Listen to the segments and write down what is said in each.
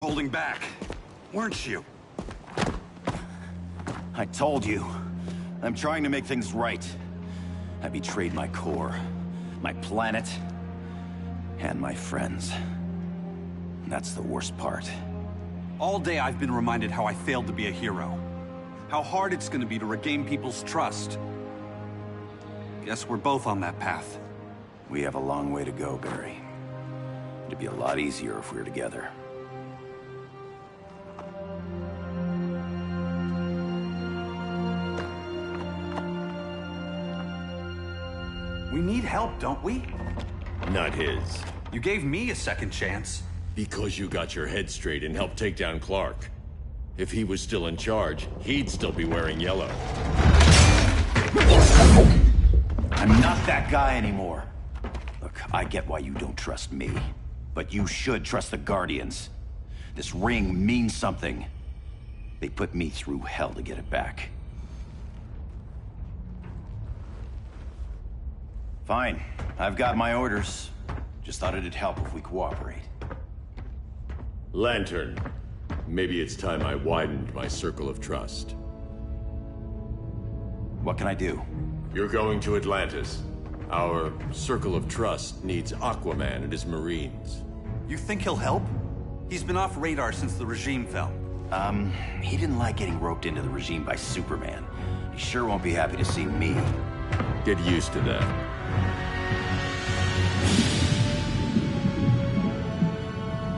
Holding back, weren't you? I told you. I'm trying to make things right. I betrayed my core, my planet, and my friends. That's the worst part. All day I've been reminded how I failed to be a hero. How hard it's gonna be to regain people's trust. Guess we're both on that path. We have a long way to go, Barry. It'd be a lot easier if we were together. We need help, don't we? Not his. You gave me a second chance. Because you got your head straight and helped take down Clark. If he was still in charge, he'd still be wearing yellow. I'm not that guy anymore. Look, I get why you don't trust me. But you should trust the Guardians. This ring means something. They put me through hell to get it back. Fine. I've got my orders. Just thought it'd help if we cooperate. Lantern. Maybe it's time I widened my circle of trust. What can I do? You're going to Atlantis. Our circle of trust needs Aquaman and his Marines. You think he'll help? He's been off radar since the regime fell. He didn't like getting roped into the regime by Superman. He sure won't be happy to see me. Get used to that.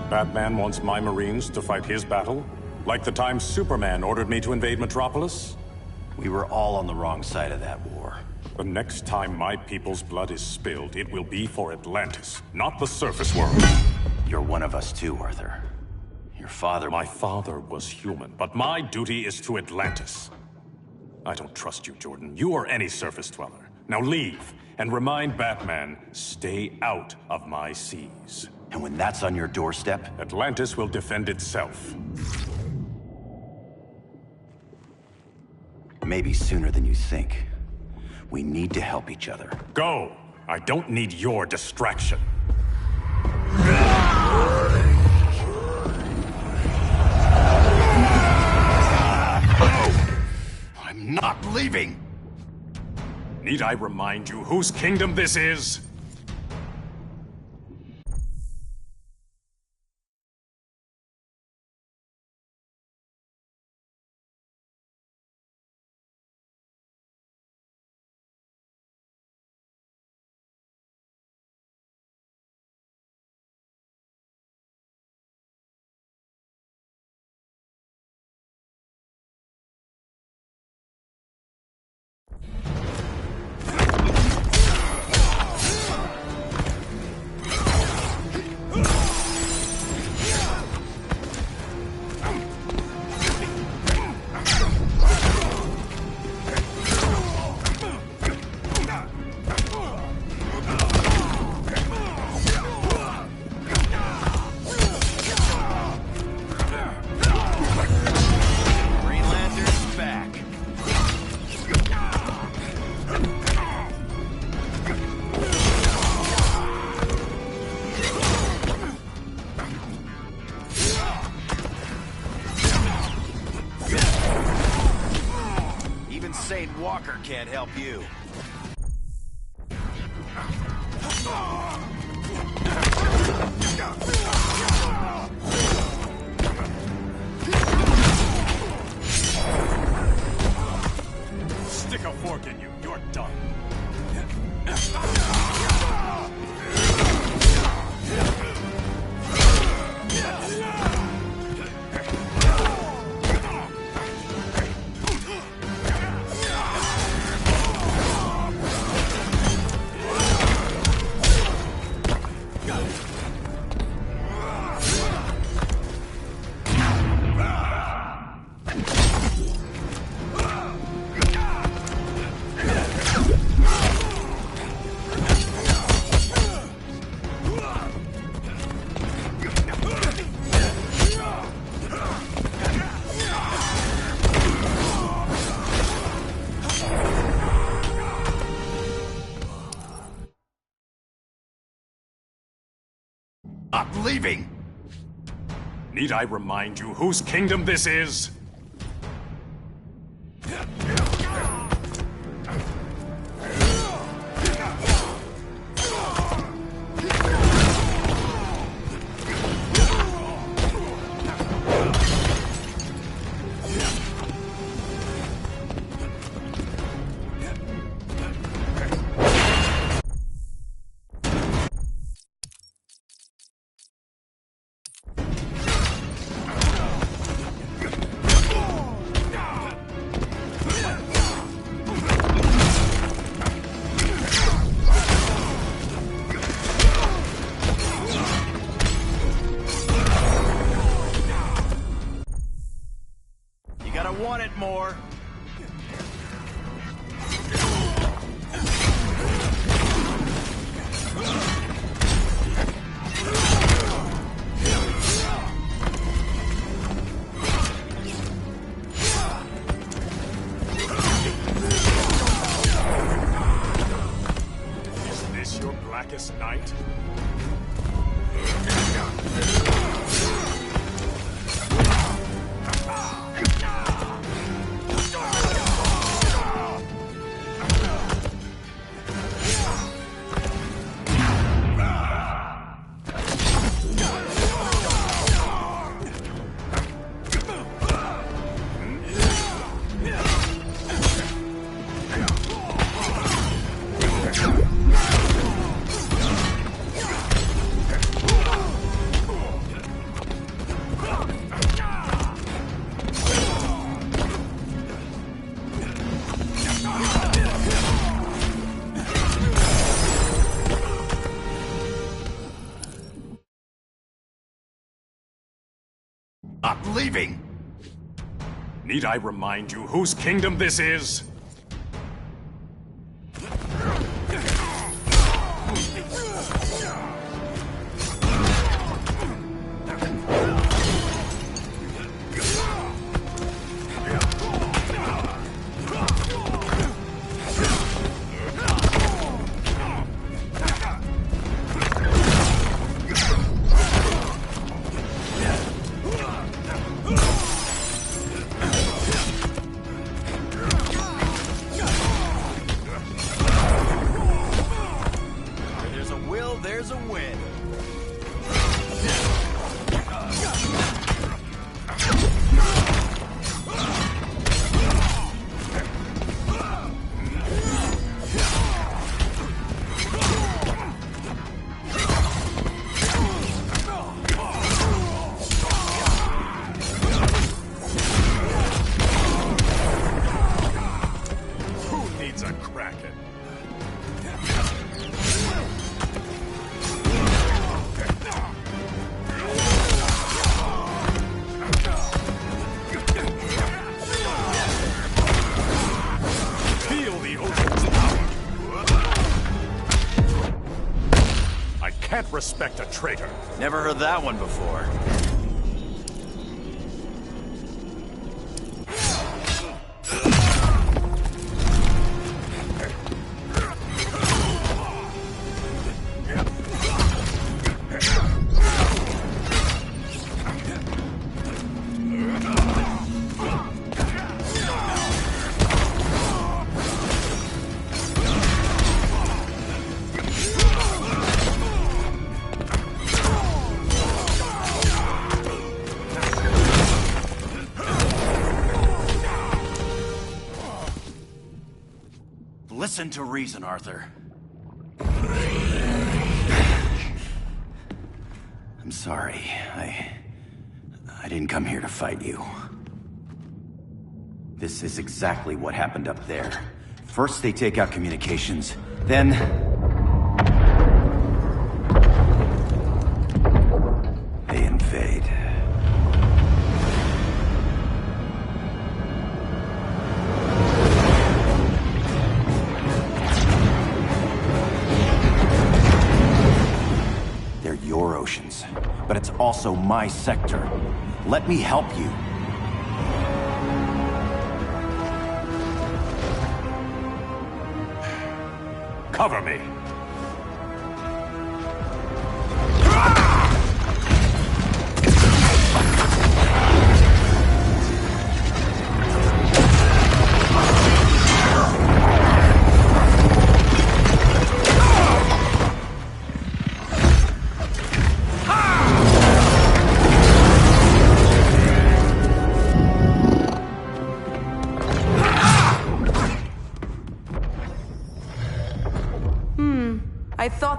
Batman wants my Marines to fight his battle? Like the time Superman ordered me to invade Metropolis? We were all on the wrong side of that war. The next time my people's blood is spilled, it will be for Atlantis, not the surface world. You're one of us too, Arthur. Your father... My father was human, but my duty is to Atlantis. I don't trust you, Jordan. You or any surface dweller. Now leave, and remind Batman, stay out of my seas. And when that's on your doorstep... Atlantis will defend itself. Maybe sooner than you think. We need to help each other. Go! I don't need your distraction. I'm not leaving! Need I remind you whose kingdom this is? Walker can't help you. Stick a fork in you. You're done. Not leaving! Need I remind you whose kingdom this is? Want it more. Is this your blackest night? I'm leaving! Need I remind you whose kingdom this is? There's a win. Who needs a Kraken? Can't respect a traitor. Never heard that one before. Listen to reason, Arthur. I'm sorry. I didn't come here to fight you. This is exactly what happened up there. First they take out communications, then... they invade. They're your oceans, but it's also my sector. Let me help you. Cover me.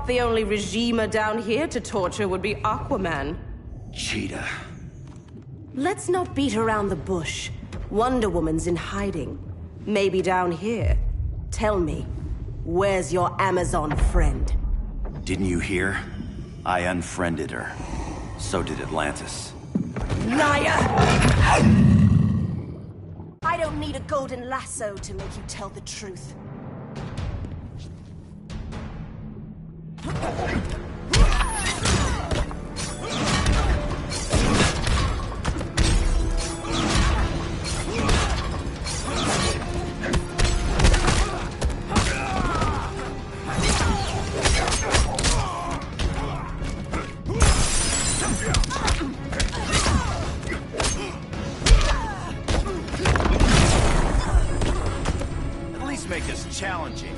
thought the only regimer down here to torture would be Aquaman. Cheetah. Let's not beat around the bush. Wonder Woman's in hiding. Maybe down here. Tell me, where's your Amazon friend? Didn't you hear? I unfriended her. So did Atlantis. Liar! I don't need a golden lasso to make you tell the truth. At least make this challenging.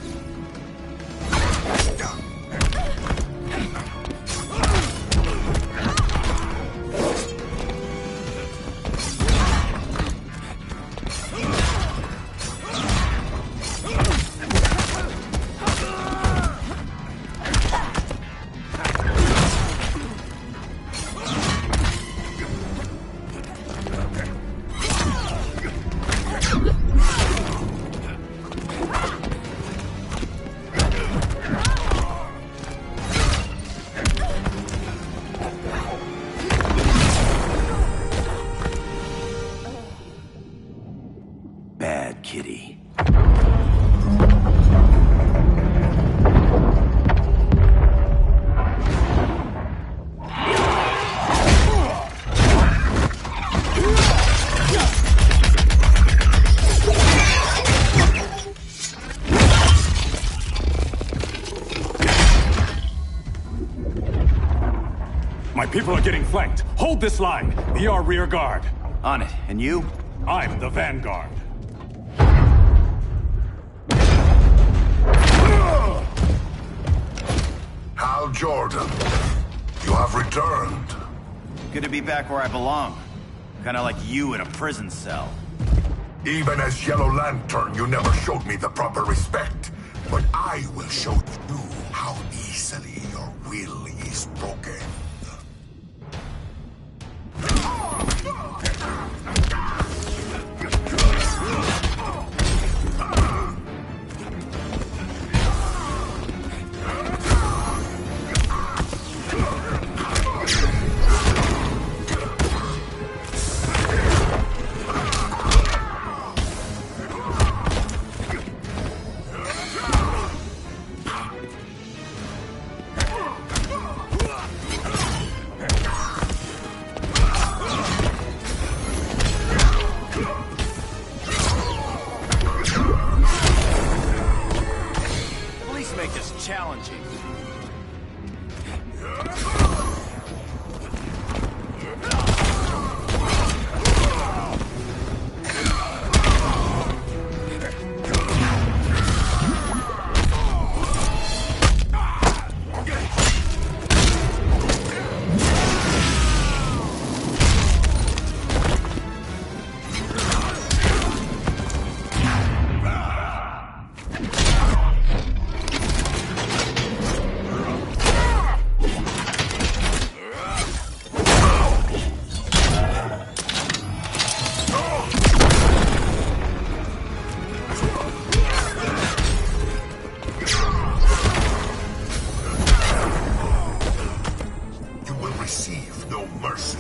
Bad kitty. My people are getting flanked. Hold this line. Be our rear guard. On it. And you? I'm the vanguard. Hal Jordan, you have returned. Good to be back where I belong. Kinda like you in a prison cell. Even as Yellow Lantern, you never showed me the proper respect. But I will show you how easily your will is broken. Make this challenging. Receive no mercy.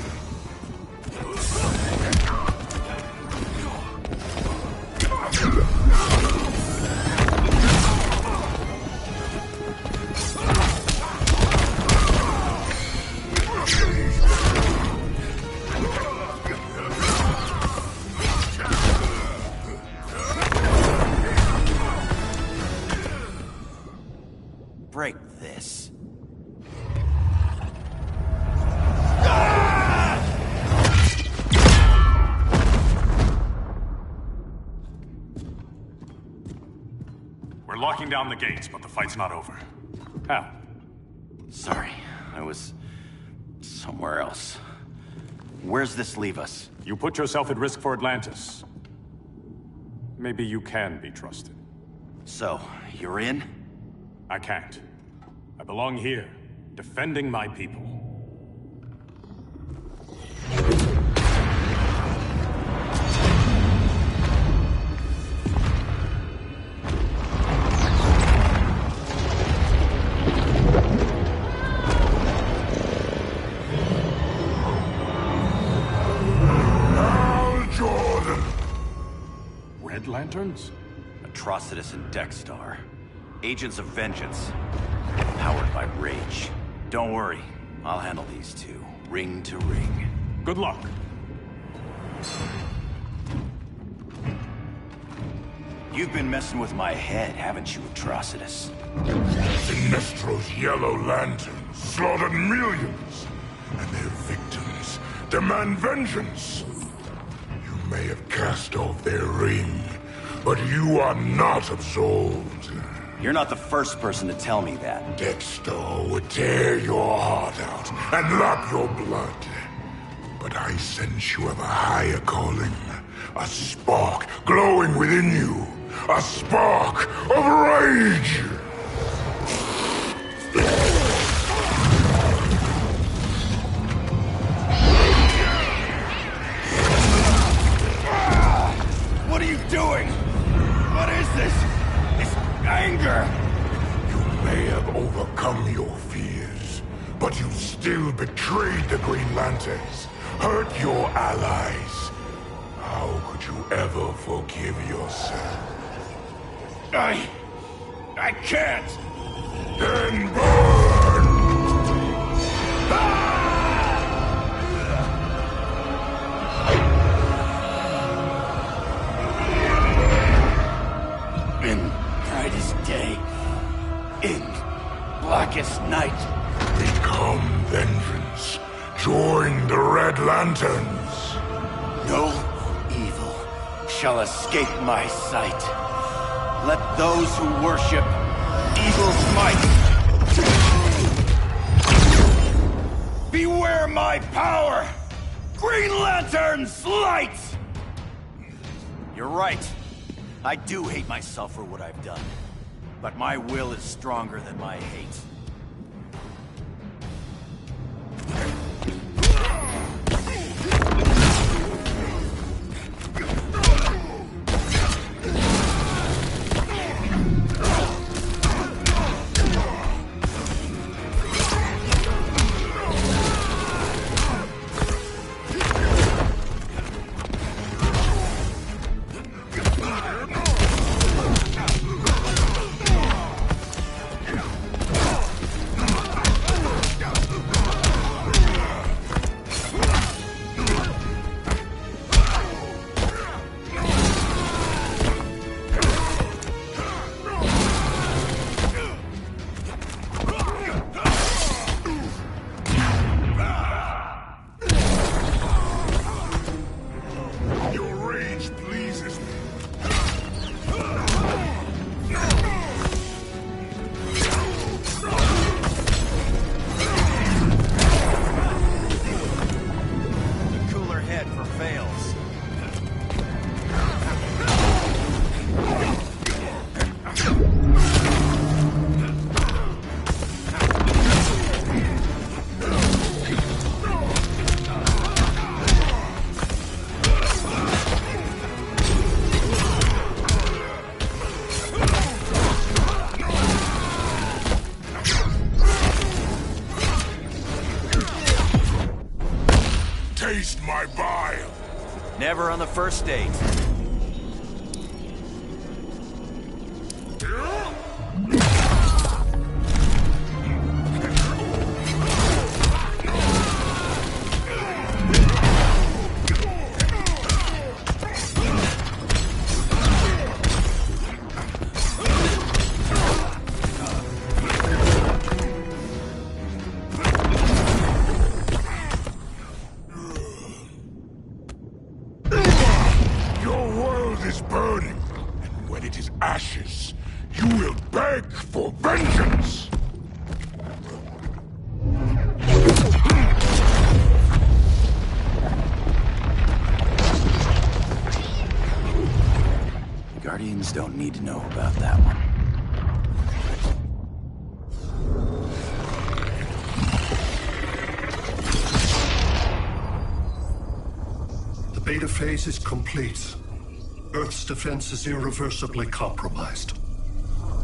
Break this. We're locking down the gates, but the fight's not over. Hal. Sorry, I was somewhere else. Where's this leave us? You put yourself at risk for Atlantis. Maybe you can be trusted. So, you're in? I can't. I belong here, defending my people. Red Lanterns? Atrocitus and Dexstar. Agents of Vengeance. Powered by rage. Don't worry, I'll handle these two, ring to ring. Good luck. You've been messing with my head, haven't you, Atrocitus? Sinestro's Yellow Lanterns slaughtered millions, and their victims demand vengeance. You may have cast off their ring, but you are not absolved. You're not the first person to tell me that. Dexter would tear your heart out and lap your blood. But I sense you have a higher calling. A spark glowing within you. A spark of rage! What are you doing? What is this? This anger! You may have overcome your fears, but you still betrayed the Green Lanterns, hurt your allies. How could you ever forgive yourself? I can't! Then burn! In brightest day, in blackest night. Become vengeance. Join the Red Lanterns. No evil shall escape my sight. Let those who worship evil's might beware my power! Green Lantern's light! You're right. I do hate myself for what I've done. But my will is stronger than my hate. Taste my bile! Never on the first date. Is burning, and when it is ashes, you will beg for vengeance! Guardians don't need to know about that one. beta phase is complete. Earth's defense is irreversibly compromised.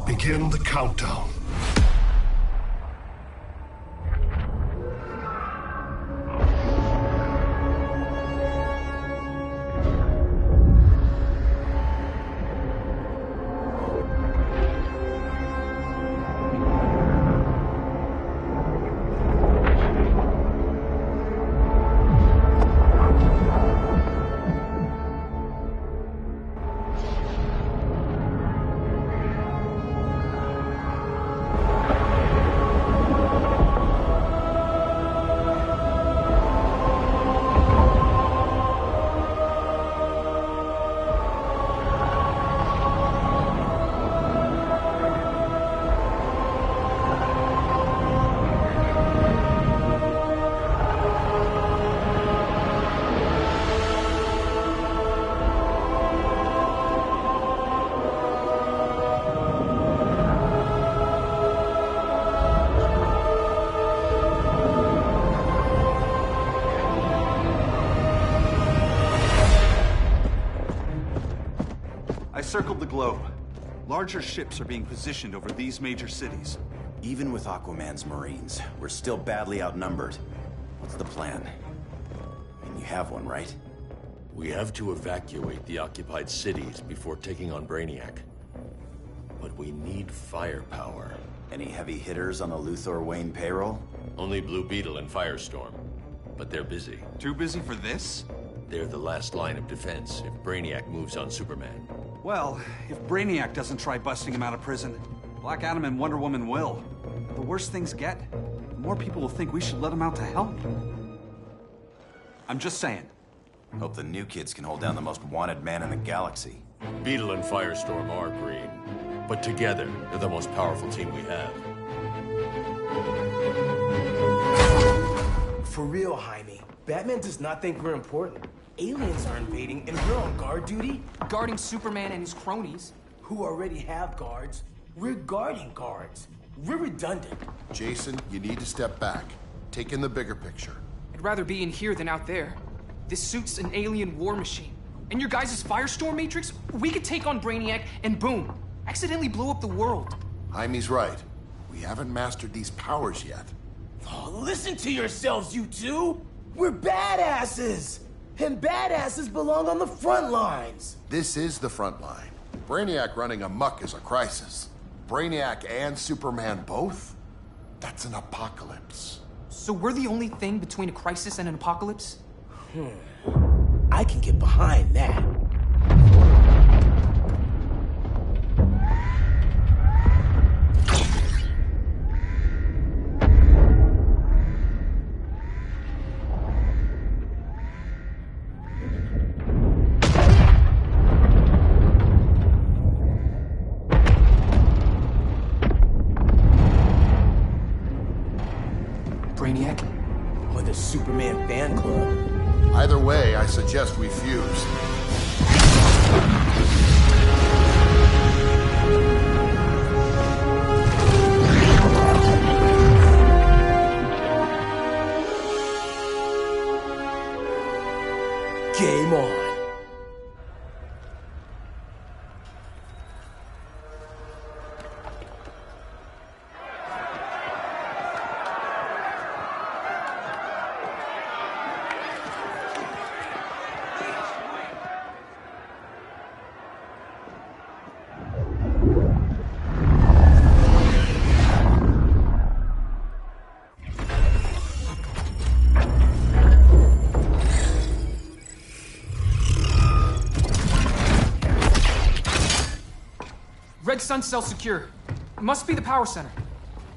Begin the countdown. I circled the globe. Larger ships are being positioned over these major cities. Even with Aquaman's Marines, we're still badly outnumbered. What's the plan? I mean, you have one, right? We have to evacuate the occupied cities before taking on Brainiac. But we need firepower. Any heavy hitters on the Luthor Wayne payroll? Only Blue Beetle and Firestorm. But they're busy. Too busy for this? They're the last line of defense if Brainiac moves on Superman. Well, if Brainiac doesn't try busting him out of prison, Black Adam and Wonder Woman will. The worse things get, the more people will think we should let him out to help. I'm just saying. Hope the new kids can hold down the most wanted man in the galaxy. Beetle and Firestorm are green, but together, they're the most powerful team we have. For real, Jaime, Batman does not think we're important. Aliens are invading, and we're on guard duty? Guarding Superman and his cronies. Who already have guards. We're guarding guards. We're redundant. Jason, you need to step back. Take in the bigger picture. I'd rather be in here than out there. This suit's an alien war machine. And your guys' Firestorm Matrix, we could take on Brainiac and boom, accidentally blow up the world. Jaime's right. We haven't mastered these powers yet. Oh, listen to yourselves, you two! We're badasses! And badasses belong on the front lines! This is the front line. Brainiac running amok is a crisis. Brainiac and Superman both? That's an apocalypse. So we're the only thing between a crisis and an apocalypse? I can get behind that. Brainiac? Or the Superman fan club? Either way, I suggest we fuse. Game on. Red Sun cell secure. It must be the power center.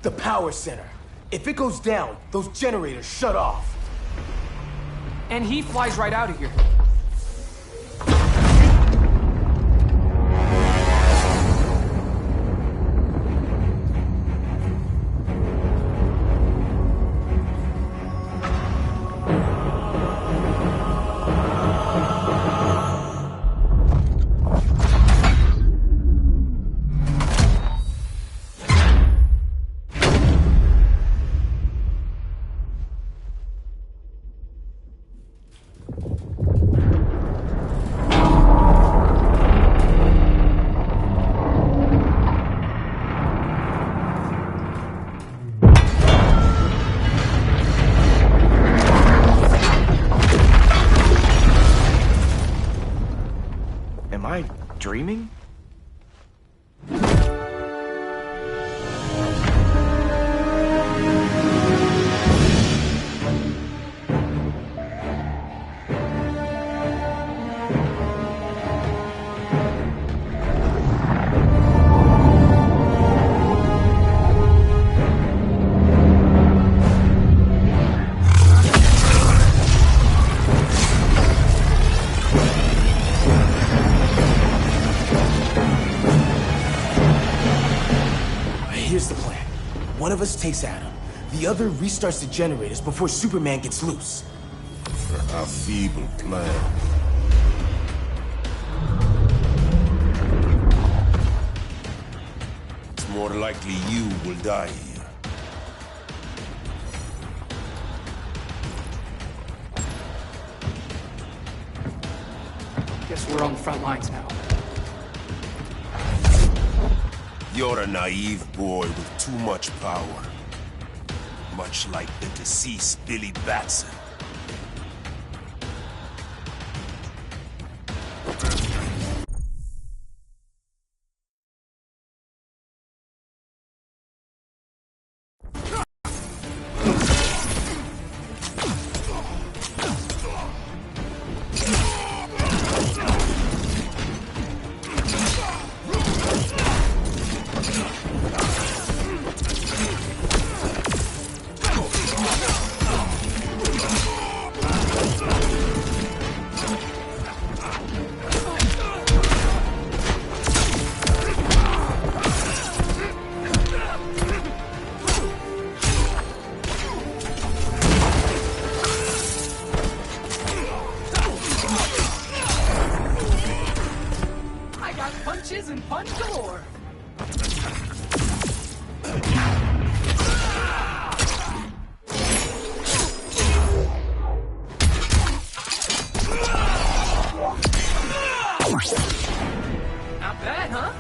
The power center. If it goes down, those generators shut off. And he flies right out of here. Am I dreaming? Here's the plan. One of us takes Adam. The other restarts the generators before Superman gets loose. A feeble plan. It's more likely you will die here. Guess we're on the front lines now. You're a naive boy with too much power. Much like the deceased Billy Batson. Punches and punch galore. Not bad, huh?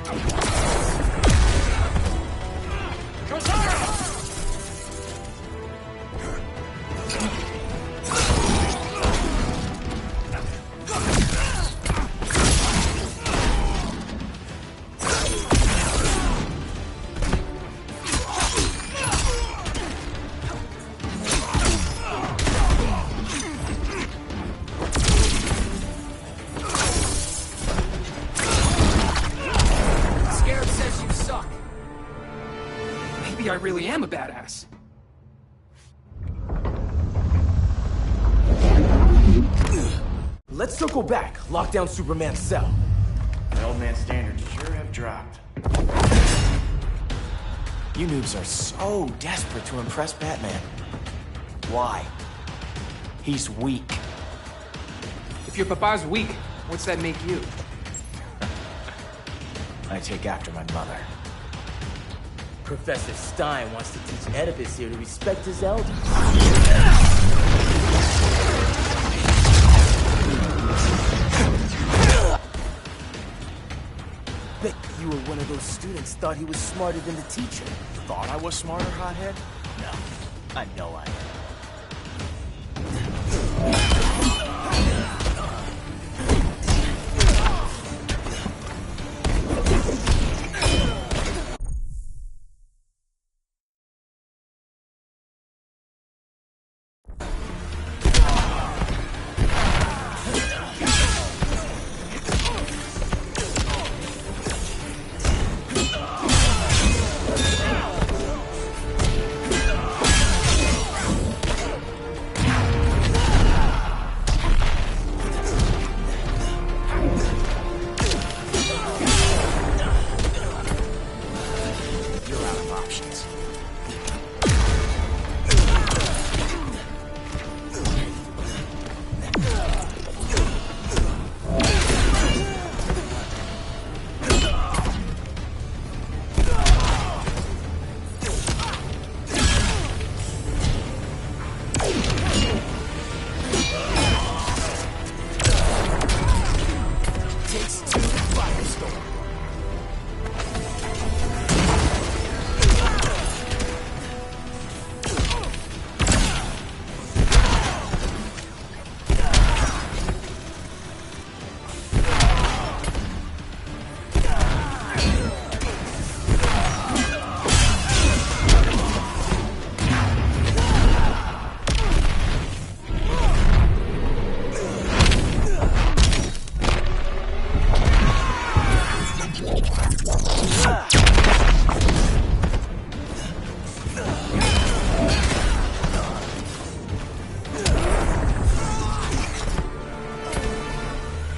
Maybe I really am a badass. Let's circle back, lock down Superman's cell. The old man's standards sure have dropped. You noobs are so desperate to impress Batman. Why? He's weak. If your papa's weak, what's that make you? I take after my mother. Professor Stein wants to teach Oedipus here to respect his elders. Bet you were one of those students thought he was smarter than the teacher. Thought I was smarter, hothead? No, I know I am.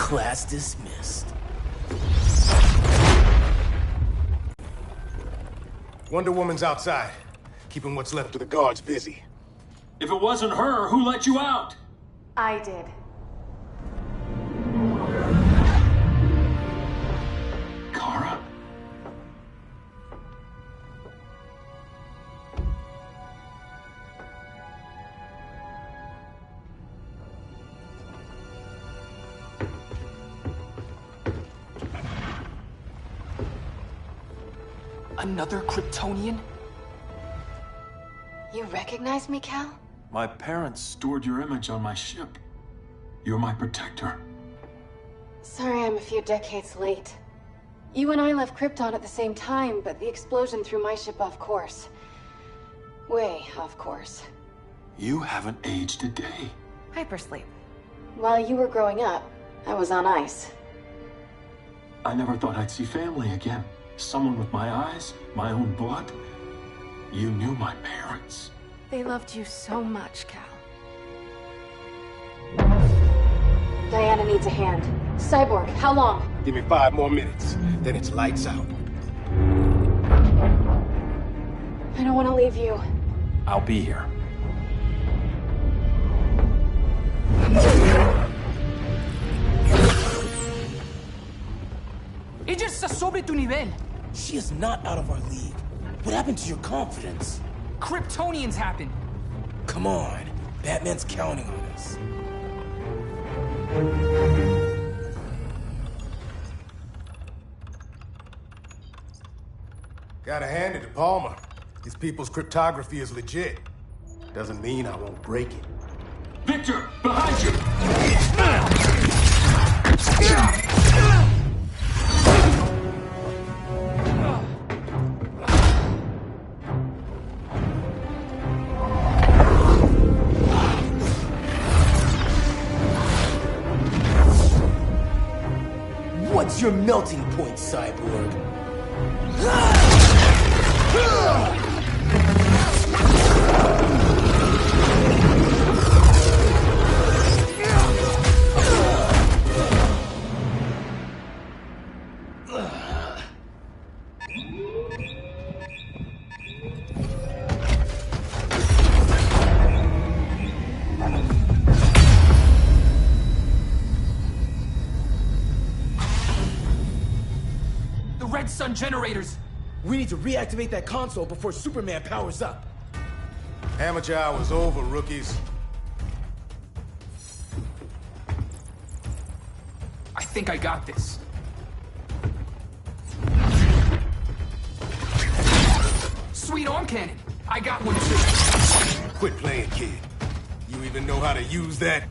Class dismissed. Wonder Woman's outside, keeping what's left of the guards busy. If it wasn't her, who let you out? I did. Kara? Another Kryptonian? You recognize me, Cal? My parents stored your image on my ship. You're my protector. Sorry I'm a few decades late. You and I left Krypton at the same time, but the explosion threw my ship off course. Way off course. You haven't aged a day. Hypersleep. While you were growing up, I was on ice. I never thought I'd see family again. Someone with my eyes, my own blood. You knew my parents. They loved you so much, Cal. Diana needs a hand. Cyborg, how long? Give me 5 more minutes, then it's lights out. I don't want to leave you. I'll be here. Ella está sobre tu nivel. She is not out of our league. What happened to your confidence? Kryptonians happen. Come on. Batman's counting on us. Gotta hand it to Palmer. His people's cryptography is legit. Doesn't mean I won't break it. Victor, behind you! What's your melting point, Cyborg? Red Sun generators! We need to reactivate that console before Superman powers up. Amateur hour's over, rookies. I think I got this. Sweet arm cannon! I got one too. Quit playing, kid. You even know how to use that?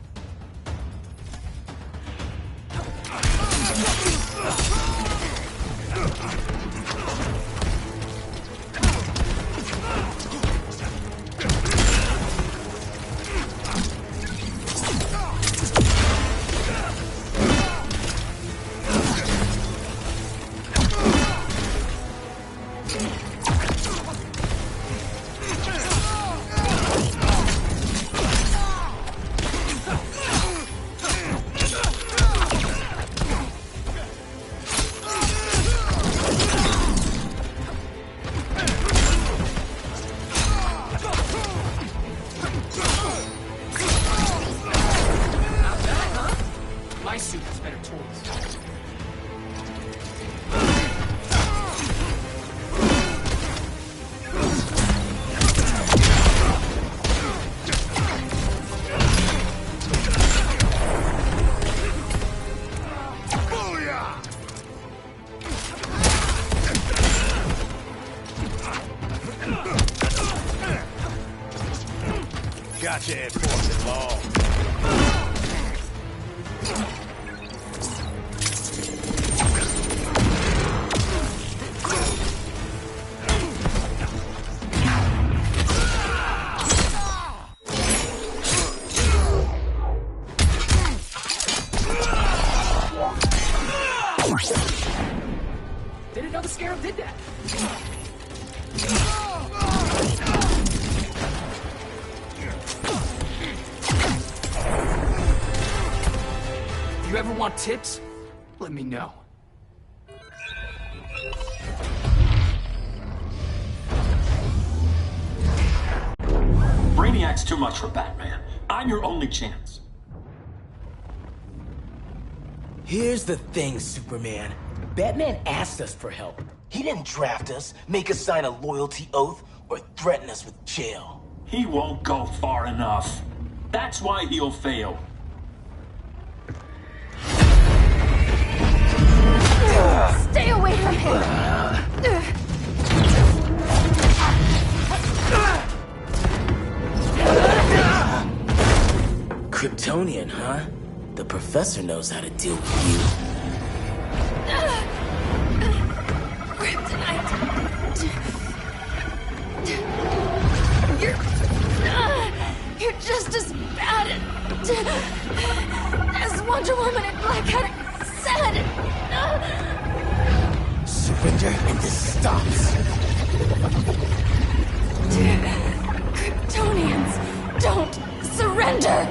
My suit has better tools. Gotcha at force at law. Didn't know the Scarab did that. you ever want tips, let me know. Brainiac's too much for Batman. I'm your only chance. Here's the thing, Superman. Batman asked us for help. He didn't draft us, make us sign a loyalty oath, or threaten us with jail. He won't go far enough. That's why he'll fail. Stay away from him! Kryptonian, huh? The professor knows how to deal with you. Kryptonite! You're just as bad as Wonder Woman and Black Cat said! Surrender and this stops. Kryptonians, don't surrender!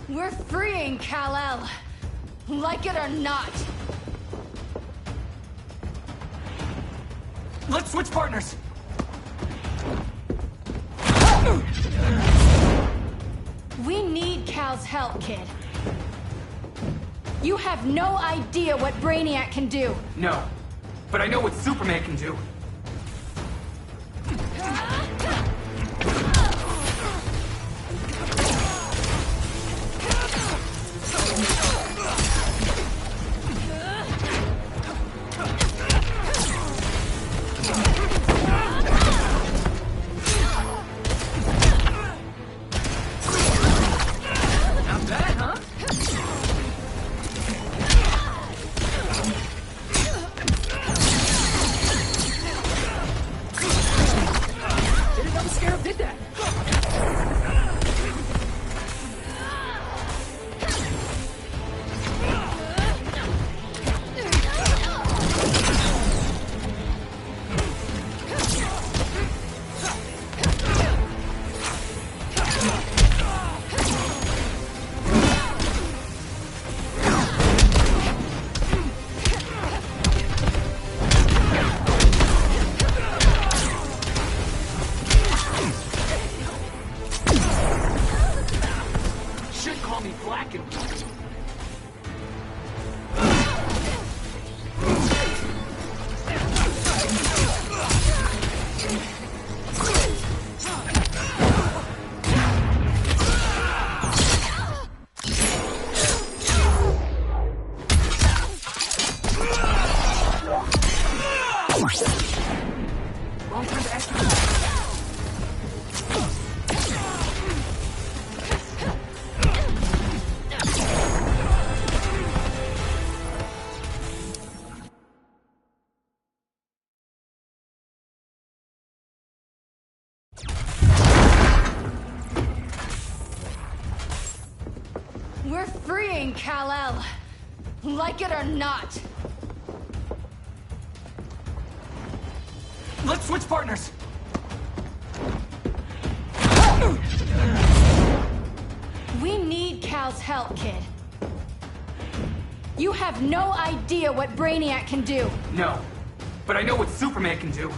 We're freeing Kal-El, like it or not. Let's switch partners. We need Cal's help, kid. You have no idea what Brainiac can do. No, but I know what Superman can do. Not bad, huh? Scarab did that. Call me black and white. Wrong time to ask you. We're freeing Kal-El, like it or not. Let's switch partners. We need Cal's help, kid. You have no idea what Brainiac can do. No, but I know what Superman can do.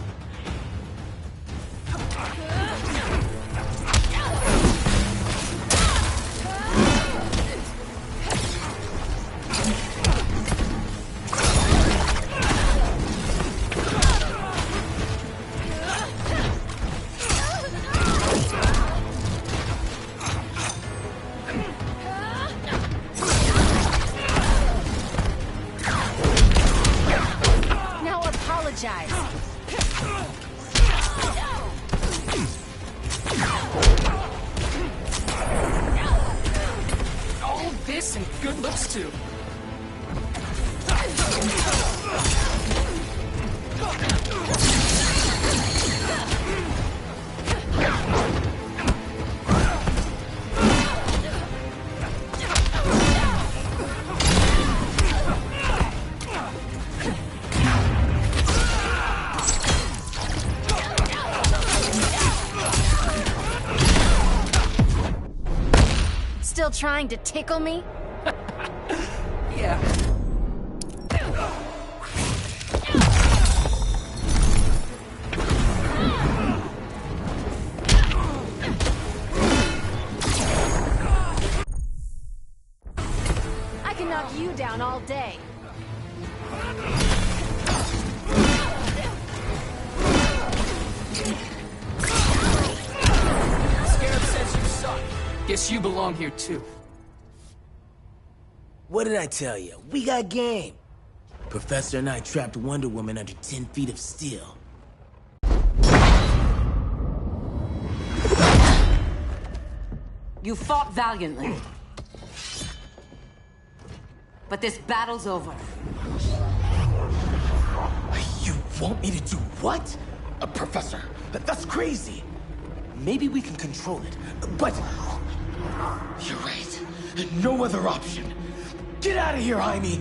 Now apologize. All this and good looks too. trying to tickle me? Yeah. I can knock you down all day. Scarab says you suck. Guess you belong here too. What did I tell you? We got game. Professor and I trapped Wonder Woman under 10 feet of steel. You fought valiantly. But this battle's over. You want me to do what? Professor, that's crazy. Maybe we can control it, but... You're right. No other option. Get out of here, Jaime!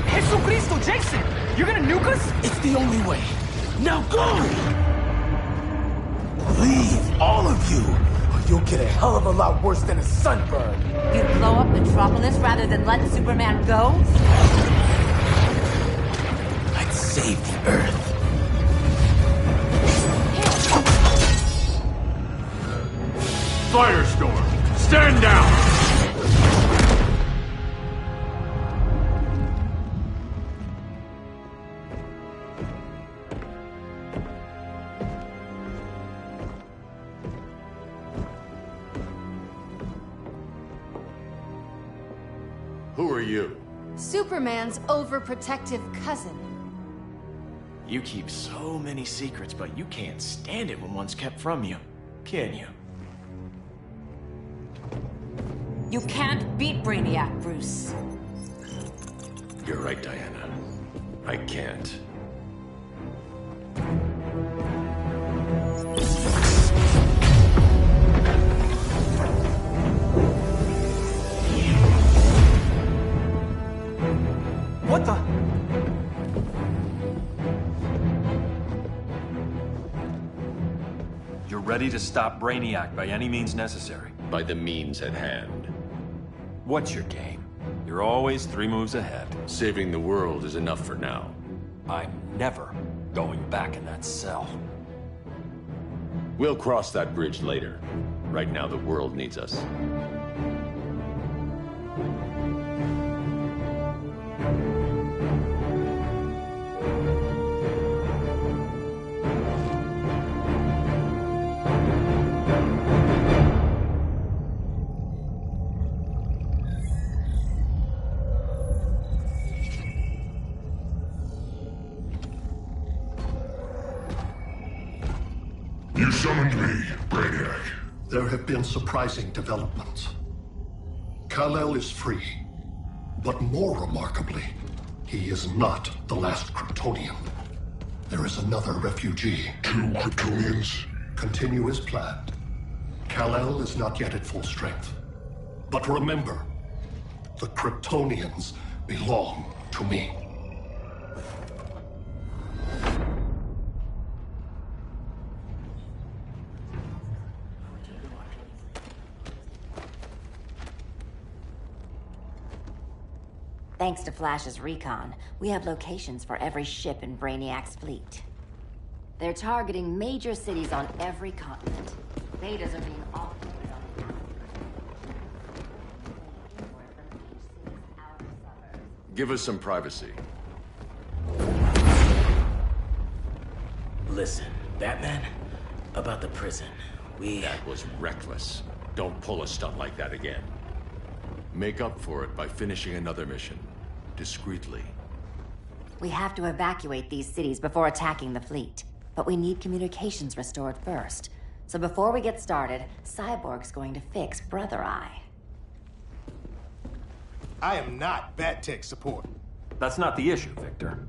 Jesucristo, Jason! You're gonna nuke us? It's the only way. Now go! Leave, all of you, or you'll get a hell of a lot worse than a sunburn. You'd blow up Metropolis rather than let Superman go? I'd save the Earth. Firestorm, stand down! Who are you? Superman's overprotective cousin. You keep so many secrets, but you can't stand it when one's kept from you, can you? You can't beat Brainiac, Bruce. You're right, Diana. I can't. What the? You're ready to stop Brainiac by any means necessary. By the means at hand. What's your game? You're always 3 moves ahead. Saving the world is enough for now. I'm never going back in that cell. We'll cross that bridge later. Right now, the world needs us. You summoned me, Brainiac. There have been surprising developments. Kal-El is free, but more remarkably, he is not the last Kryptonian. There is another refugee. 2 Kryptonians? Continue as planned. Kal-El is not yet at full strength. But remember, the Kryptonians belong to me. Thanks to Flash's recon, we have locations for every ship in Brainiac's fleet. They're targeting major cities on every continent. Betas are being offloaded on the Give us some privacy. Listen, Batman, about the prison, That was reckless. Don't pull a stunt like that again. Make up for it by finishing another mission. Discreetly. We have to evacuate these cities before attacking the fleet. But we need communications restored first. So before we get started, Cyborg's going to fix Brother Eye. I am not Bat Tech support. That's not the issue, Victor.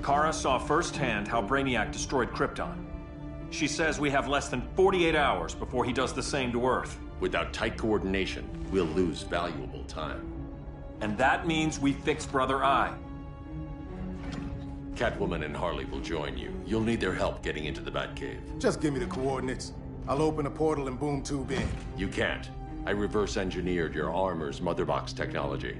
Kara saw firsthand how Brainiac destroyed Krypton. She says we have less than 48 hours before he does the same to Earth. Without tight coordination, we'll lose valuable time. And that means we fix Brother Eye. Catwoman and Harley will join you. You'll need their help getting into the Batcave. Just give me the coordinates. I'll open a portal and boom tube in. You can't. I reverse engineered your armor's motherbox technology.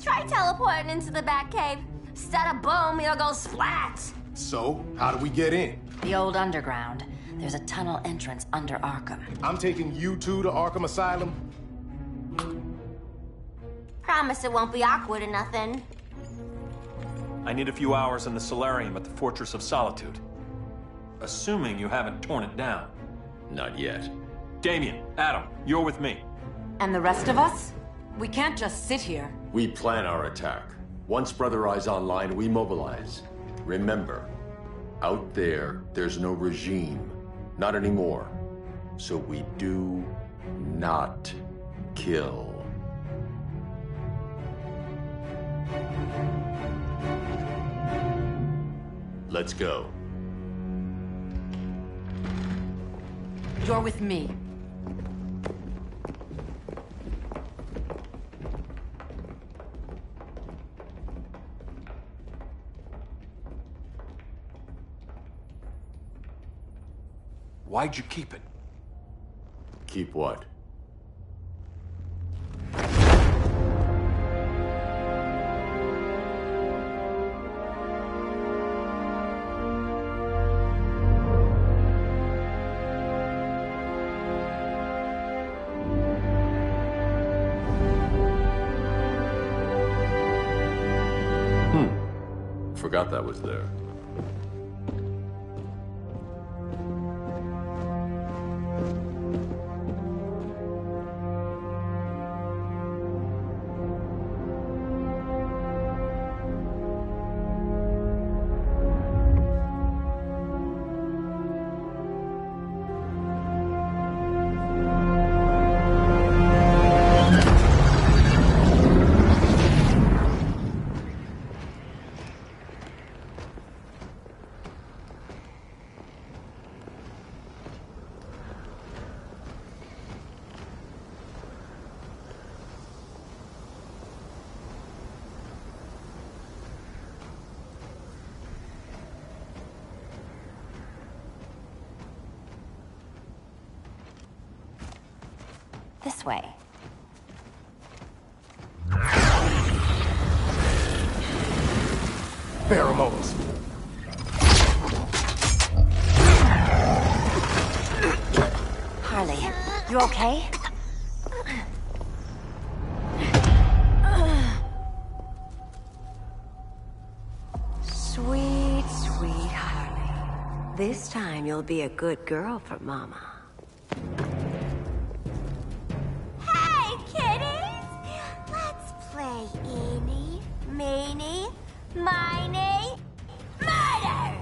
Try teleporting into the Batcave. Instead of boom, you'll go splat. So, how do we get in? The old underground. There's a tunnel entrance under Arkham. I'm taking you two to Arkham Asylum. Promise it won't be awkward or nothing. I need a few hours in the solarium at the Fortress of Solitude. Assuming you haven't torn it down. Not yet. Damien, Adam, you're with me. And the rest of us? We can't just sit here. We plan our attack. Once Brother Eye's online, we mobilize. Remember, out there, there's no regime. Not anymore. So we do not kill. Let's go. You're with me. Why'd you keep it? Keep what? Forgot that was there. This way. Pheromones. Harley, you okay? Sweet, sweet Harley. This time you'll be a good girl for Mama. Hey, kiddies! Let's play eeny, meeny, miny, murder!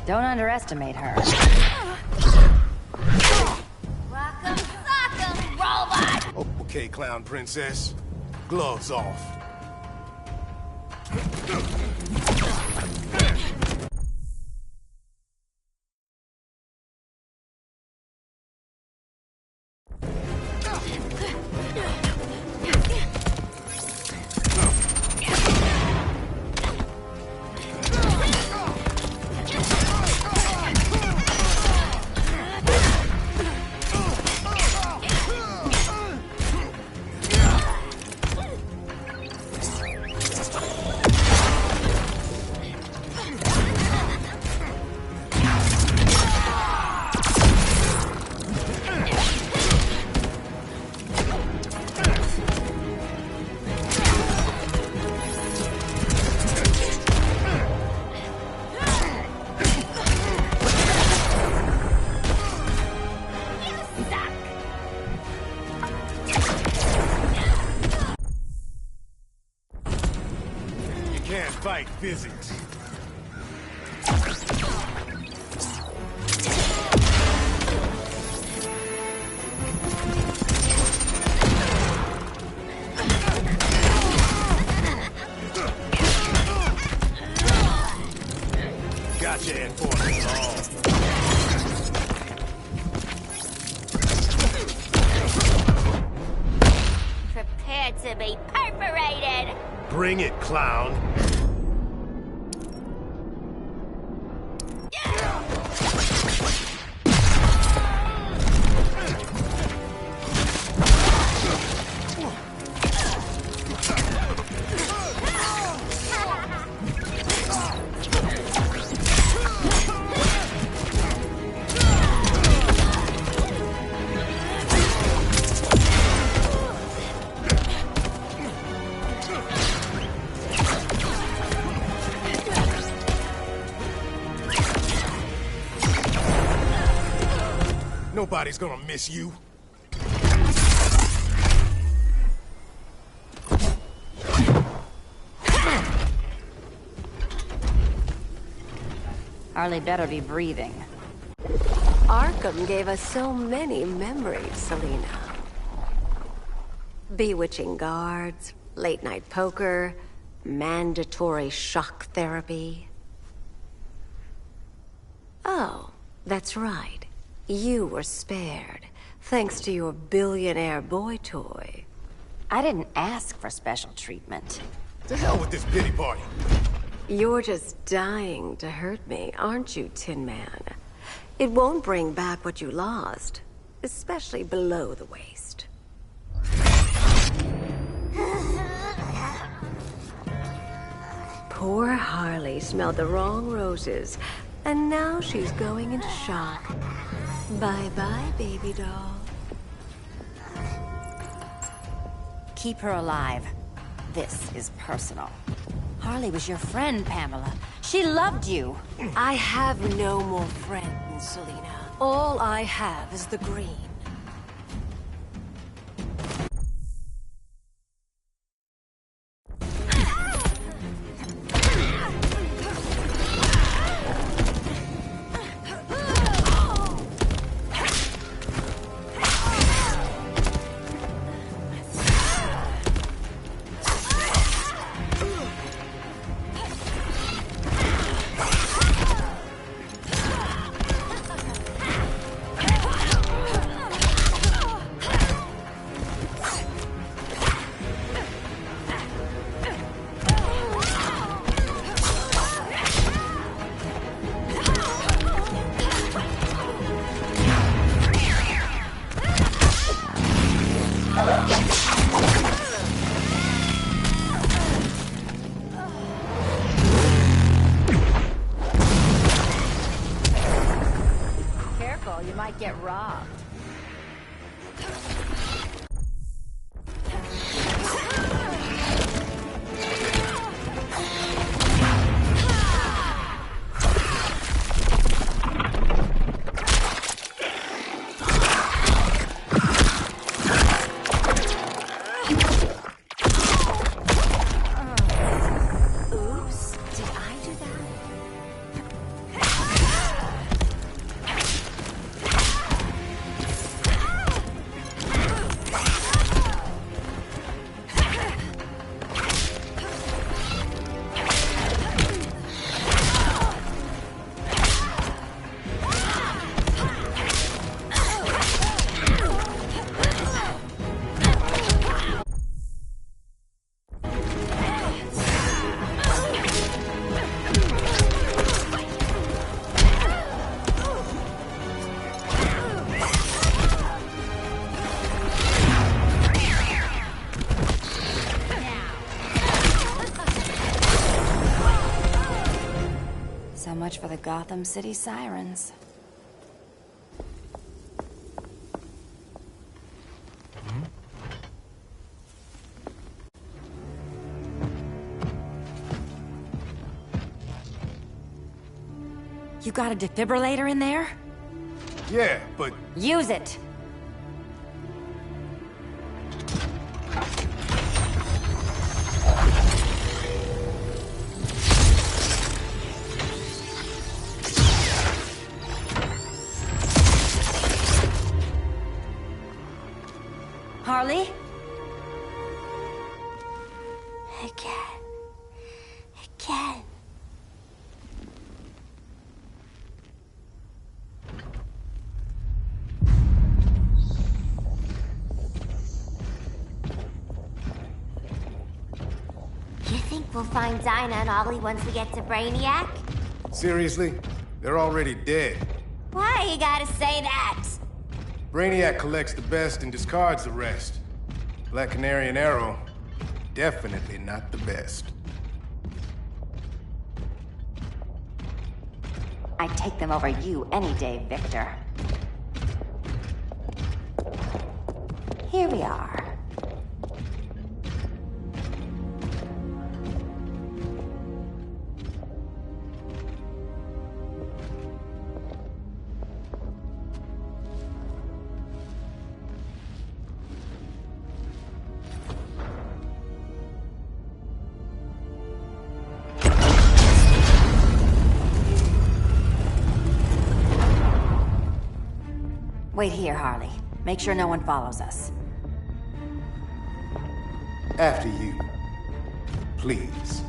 Don't underestimate her. Rock'em sock'em, robot! Okay, clown princess. Gloves off. Fight physics. stand for it all. Prepare to be perforated! Bring it, clown. Nobody's gonna miss you. Harley better be breathing. Arkham gave us so many memories, Selina. Bewitching guards, late-night poker, mandatory shock therapy. Oh, that's right. You were spared, thanks to your billionaire boy toy. I didn't ask for special treatment. To hell with this pity party. You're just dying to hurt me, aren't you, Tin Man? It won't bring back what you lost, especially below the waist. Poor Harley smelled the wrong roses, and now she's going into shock. Bye-bye, baby doll. Keep her alive. This is personal. Harley was your friend, Pamela. She loved you. I have no more friends, Selina. All I have is the green. You might get robbed. So much for the Gotham City Sirens. You got a defibrillator in there? Yeah, but... Use it! Harley? Again. think we'll find Dinah and Ollie once we get to Brainiac? Seriously? They're already dead. Why you gotta say that? Brainiac collects the best and discards the rest. Black Canary and Arrow, definitely not the best. I'd take them over you any day, Victor. Here we are. Wait here, Harley. Make sure no one follows us. After you. Please.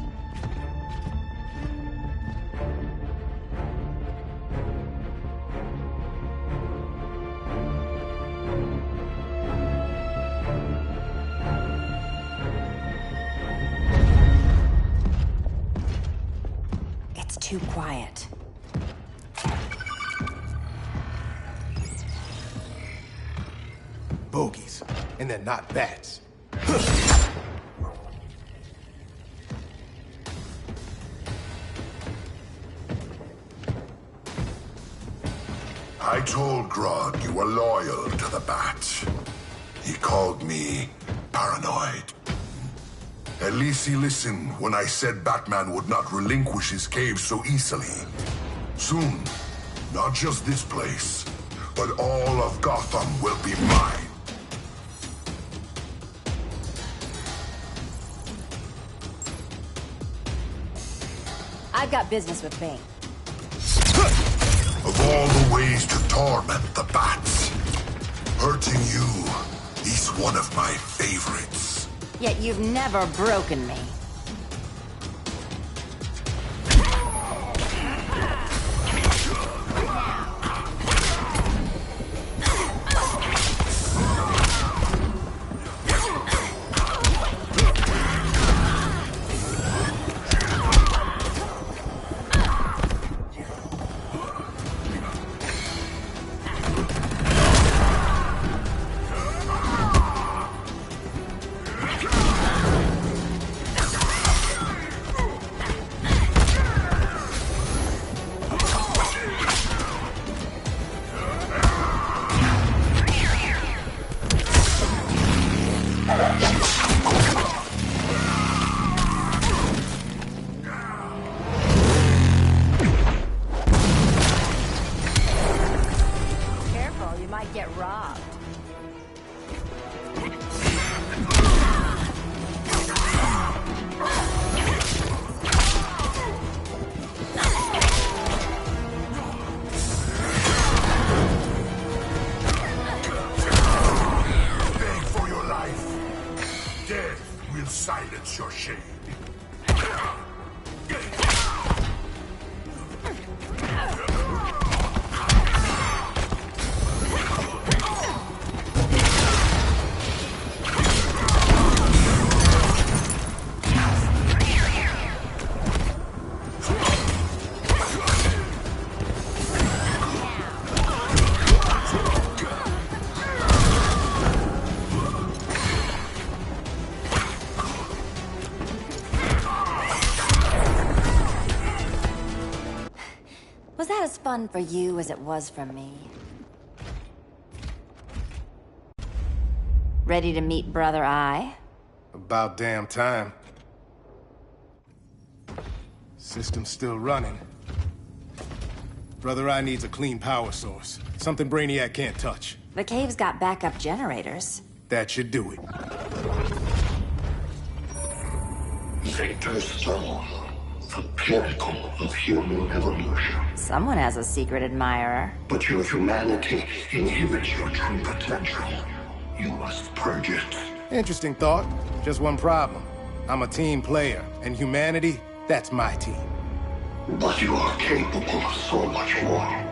It's too quiet. Bogies. And they're not bats. I told Grodd you were loyal to the Bat. He called me paranoid. At least he listened when I said Batman would not relinquish his cave so easily. Soon, not just this place, but all of Gotham will be mine. I've got business with Bane. Of all the ways to torment the Bats, hurting you is one of my favorites. Yet you've never broken me. Silence your shame. Was that as fun for you as it was for me? Ready to meet Brother Eye? About damn time. System's still running. Brother Eye needs a clean power source. Something Brainiac can't touch. The cave's got backup generators. That should do it. Victor's Stone, the pinnacle of human evolution. Someone has a secret admirer. But your humanity inhibits your true potential. You must purge it. Interesting thought. Just one problem. I'm a team player, and humanity, that's my team. But you are capable of so much more.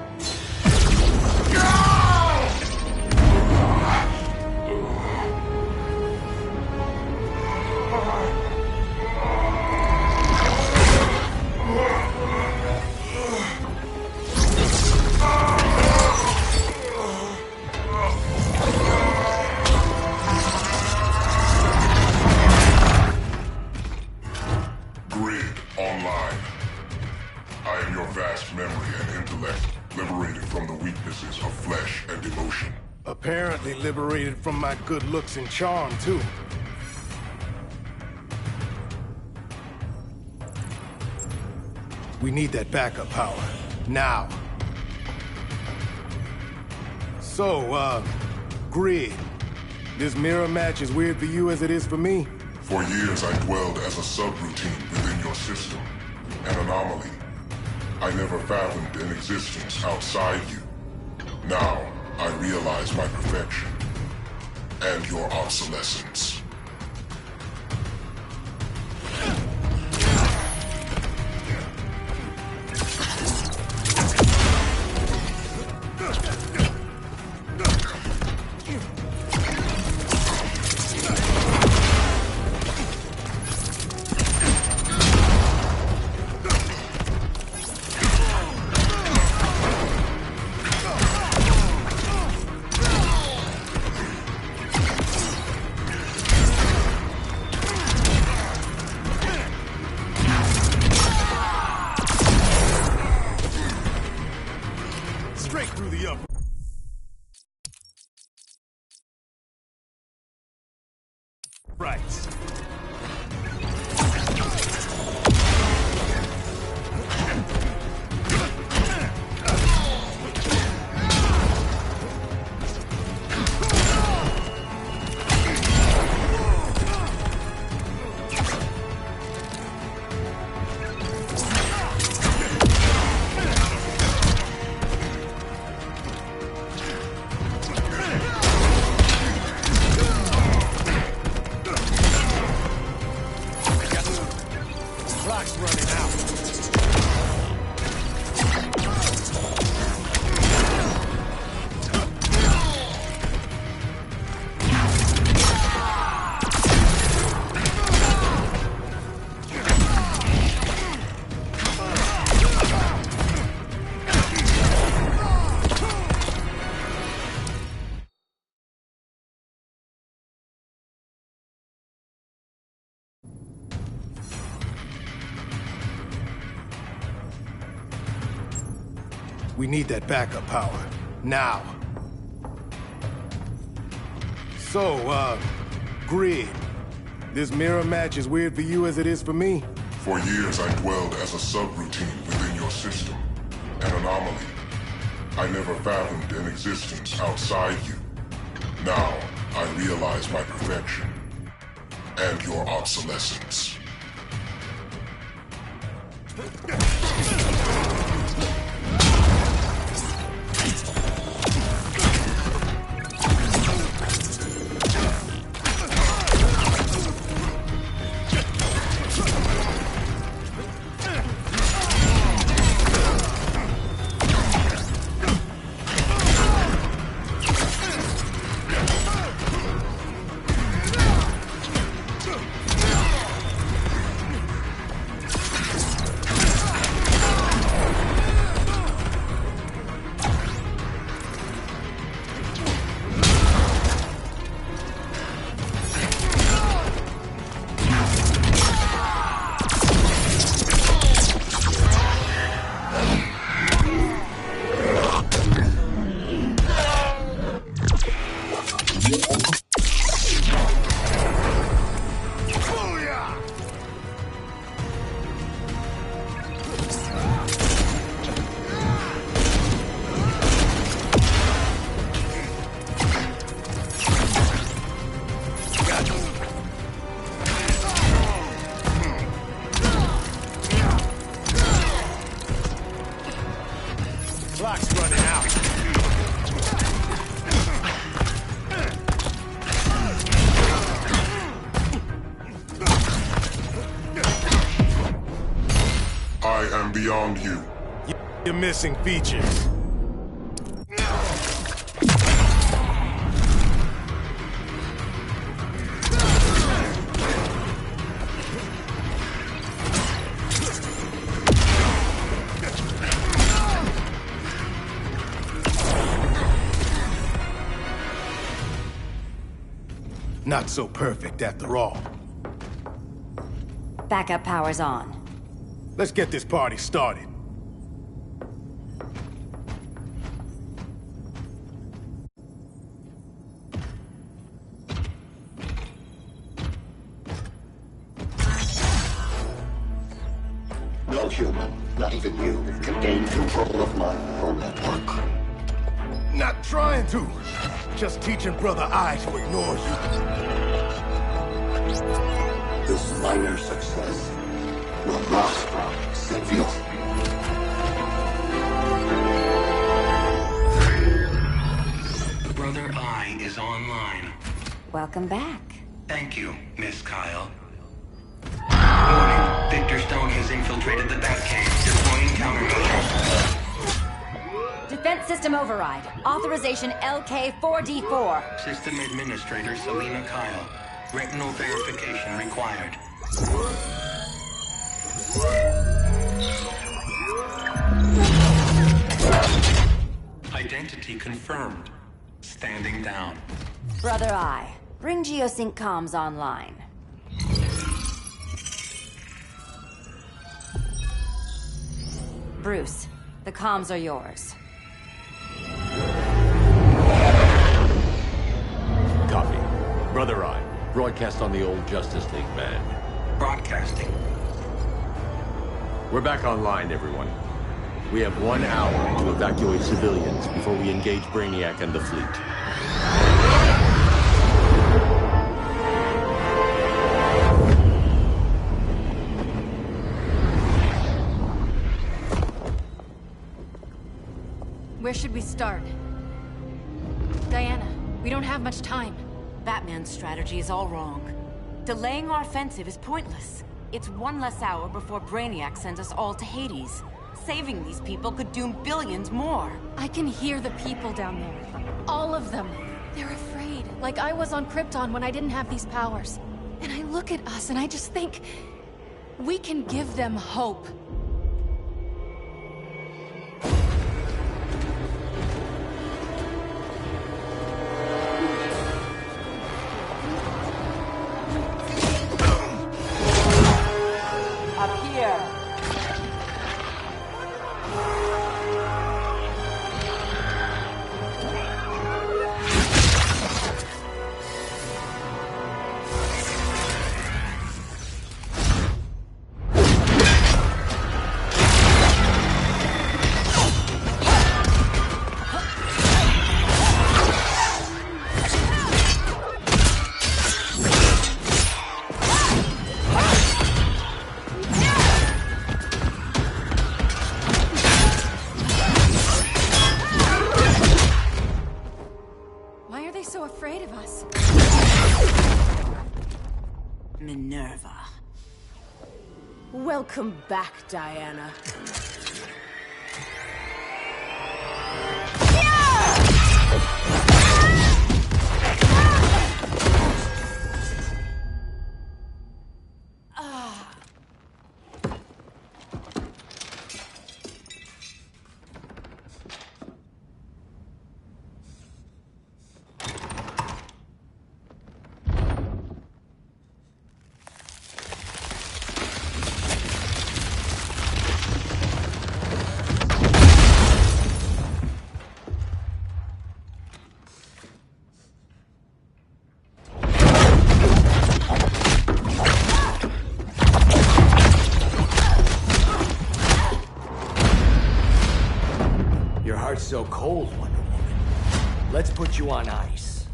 Apparently liberated from my good looks and charm, too. We need that backup power. Now. So, Grid. This mirror match as weird for you as it is for me? For years I dwelled as a subroutine within your system. An anomaly. I never fathomed an existence outside you. Now, I realize my perfection. And your obsolescence. We need that backup power. Now. So, Grid. This mirror match as weird for you as it is for me? For years I dwelled as a subroutine within your system. An anomaly. I never fathomed an existence outside you. Now, I realize my perfection. And your obsolescence. Clock's running out. I am beyond you. You're missing features. Not so perfect after all. Backup power's on. Let's get this party started. No human, not even you, can gain control of my neural network. Not trying to. Just teaching Brother I to ignore you. This minor success will not save you. Brother I is online. Welcome back. Thank you, Miss Kyle. Warning, Victor Stone has infiltrated the Batcave, deploying countermeasures. Defense system override. Authorization LK4D4. System Administrator Selena Kyle. Retinal verification required. Identity confirmed. Standing down. Brother I, bring Geosync comms online. Bruce, the comms are yours. Copy. Brother I, broadcast on the old Justice League band. Broadcasting. We're back online, everyone. We have 1 hour to evacuate civilians before we engage Brainiac and the fleet. Where should we start? Diana, we don't have much time. Batman's strategy is all wrong. Delaying our offensive is pointless. It's 1 less hour before Brainiac sends us all to Hades. Saving these people could doom billions more. I can hear the people down there. All of them. They're afraid, like I was on Krypton when I didn't have these powers. And I look at us and I just think, we can give them hope. Up here. Why are they so afraid of us? Minerva. Welcome back, Diana. Your heart's so cold, Wonder Woman. Let's put you on ice.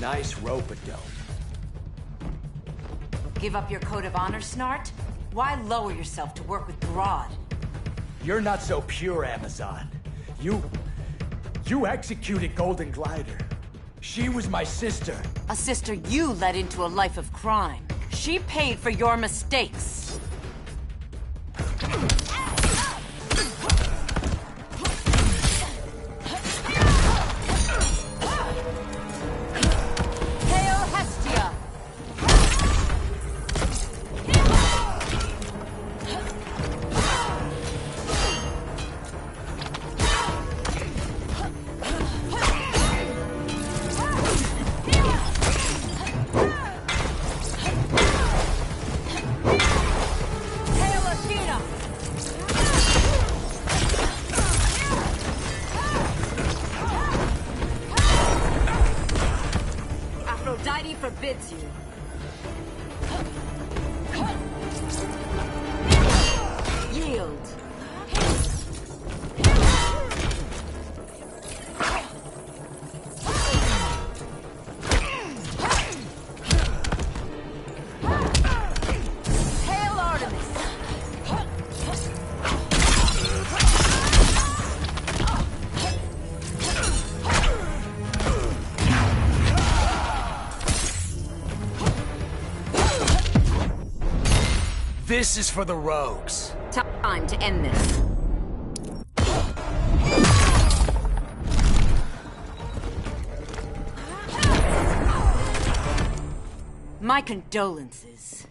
Nice rope-a-dope. Give up your code of honor, Snart? Why lower yourself to work with Grodd? You're not so pure, Amazon. You executed Golden Glider. She was my sister. A sister you led into a life of crime. She paid for your mistakes. Hail Hestia! forbids you. Yield. Hail Artemis. This is for the rogues. Time to end this. My condolences.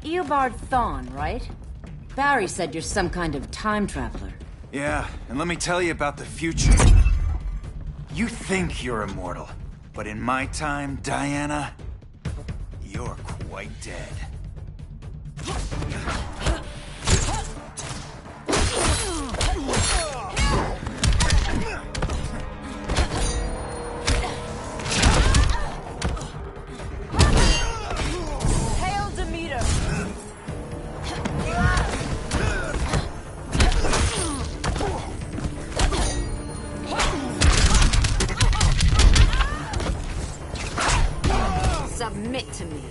Eobard Thawne, right? Barry said you're some kind of time traveler. Yeah, and let me tell you about the future. You think you're immortal, but in my time, Diana, you're quite dead. Hail Demeter! Submit to me.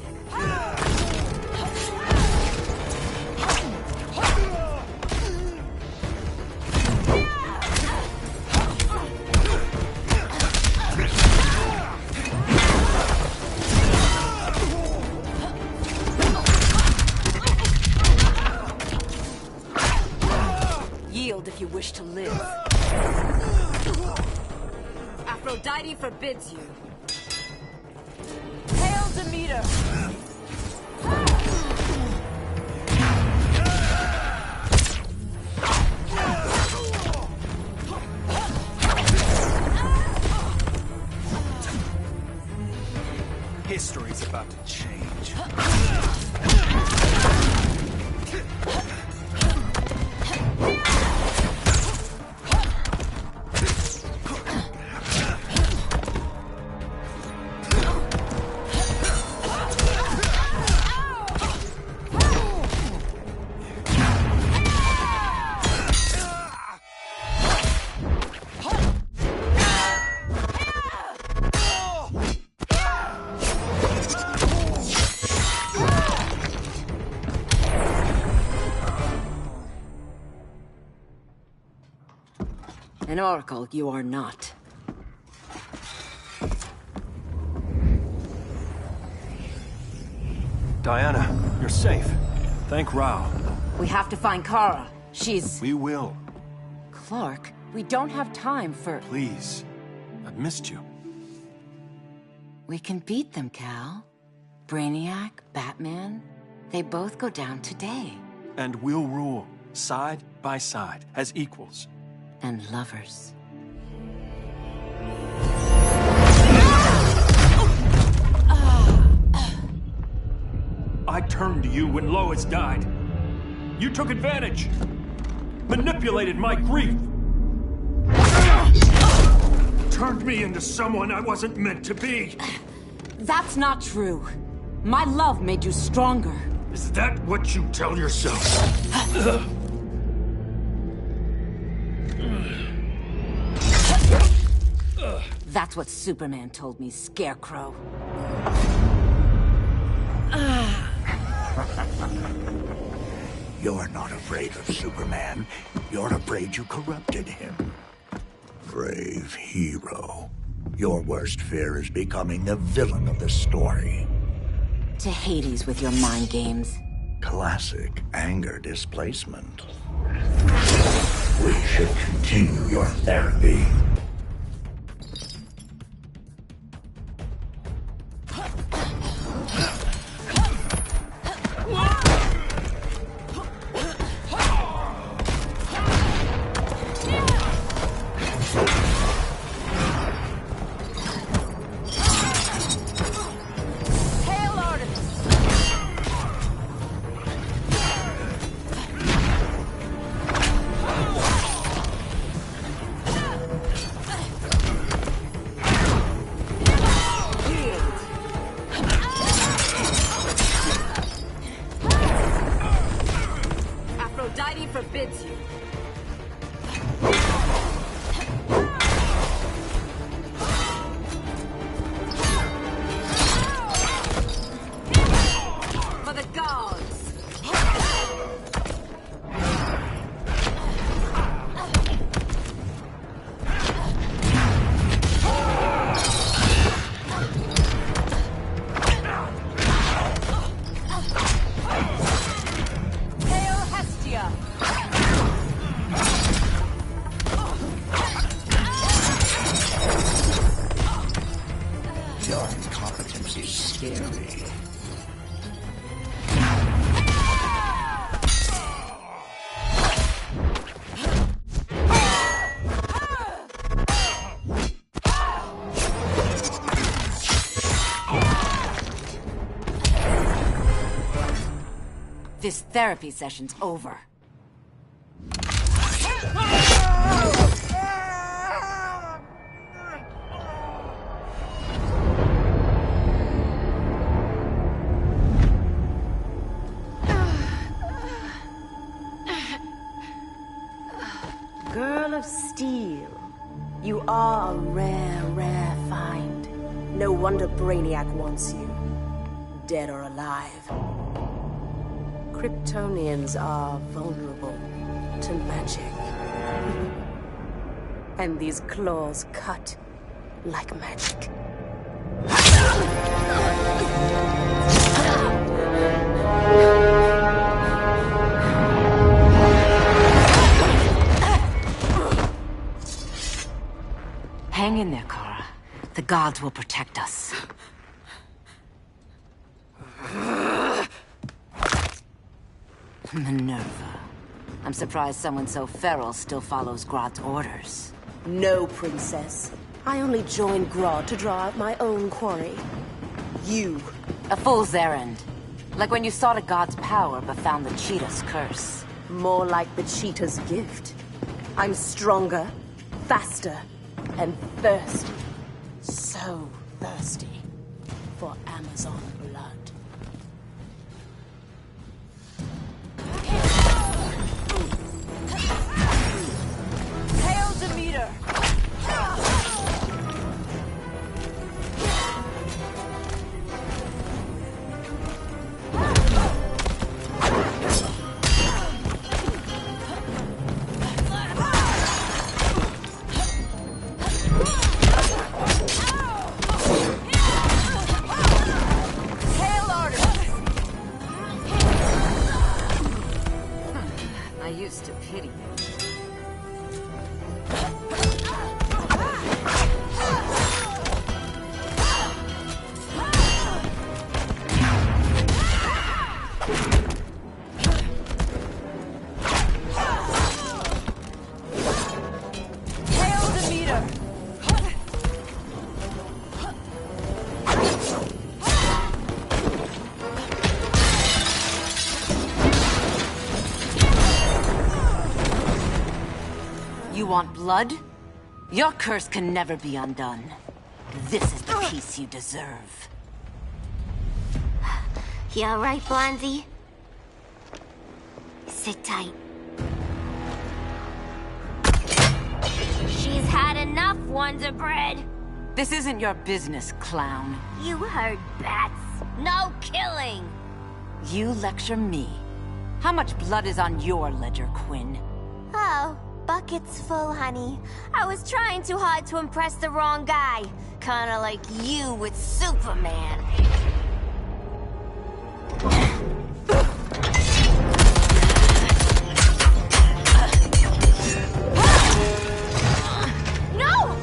Yield if you wish to live. Aphrodite forbids you. Hail Demeter! History's about to change. An oracle you are not. Diana, you're safe. Thank Rao. We have to find Kara. She's... We will. Clark, we don't have time for... Please. I've missed you. We can beat them, Cal. Brainiac, Batman, they both go down today. And we'll rule, side by side, as equals. And lovers. I turned to you when Lois died. You took advantage. Manipulated my grief. Turned me into someone I wasn't meant to be. That's not true. My love made you stronger. Is that what you tell yourself? That's what Superman told me, Scarecrow. You're not afraid of Superman. You're afraid you corrupted him. Brave hero. Your worst fear is becoming the villain of the story. To Hades with your mind games. Classic anger displacement. We should continue your therapy. incompetence is scary. This therapy session's over. Girl of Steel, you are a rare, rare find. No wonder Brainiac wants you, dead or alive. Kryptonians are vulnerable to magic. And these claws cut like magic. Hang in there, Kara. The gods will protect us. Minerva. I'm surprised someone so feral still follows Grodd's orders. No, Princess. I only joined Grodd to draw out my own quarry. You. A fool's errand. Like when you sought a god's power but found the cheetah's curse. More like the cheetah's gift. I'm stronger, faster, and thirsty. So thirsty for Amazon blood. Hail Demeter! I used to pity you. Hail Demeter! You want blood? Your curse can never be undone. This is the peace you deserve. You alright, Blondie? Sit tight. She's had enough, Wonder Bread. This isn't your business, clown. You heard bats. No killing. You lecture me. How much blood is on your ledger, Quinn? Oh, bucket's full, honey. I was trying too hard to impress the wrong guy. Kinda like you with Superman. No!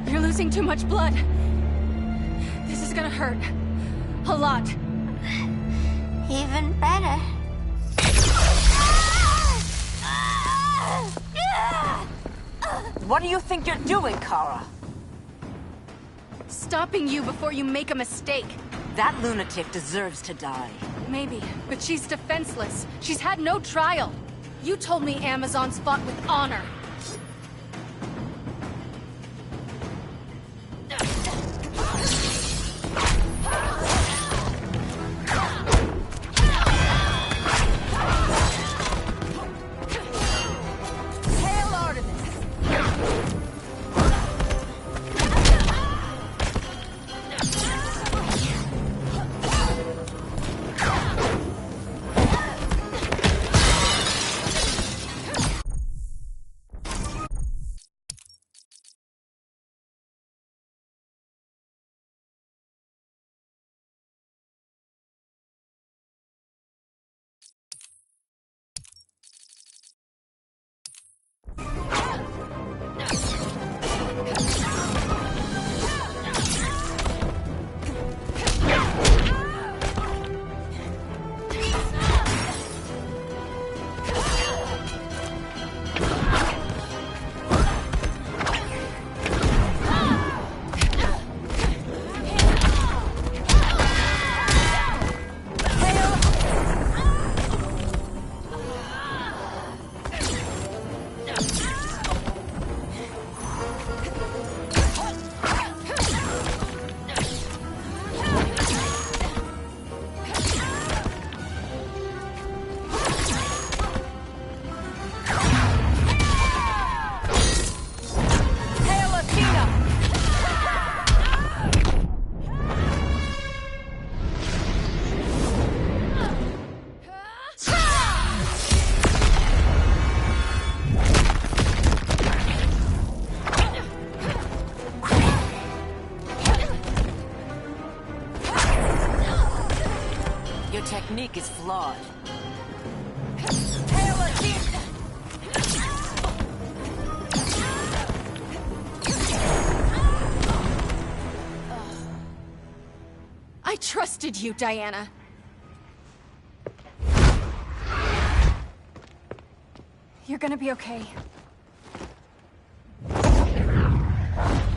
You're losing too much blood. This is gonna hurt. A lot. Even better. What do you think you're doing, Kara? Stopping you before you make a mistake. That lunatic deserves to die. Maybe, but she's defenseless. She's had no trial. You told me Amazons fought with honor. Hail Artemis! technique is flawed. I trusted you, Diana. You're gonna be okay.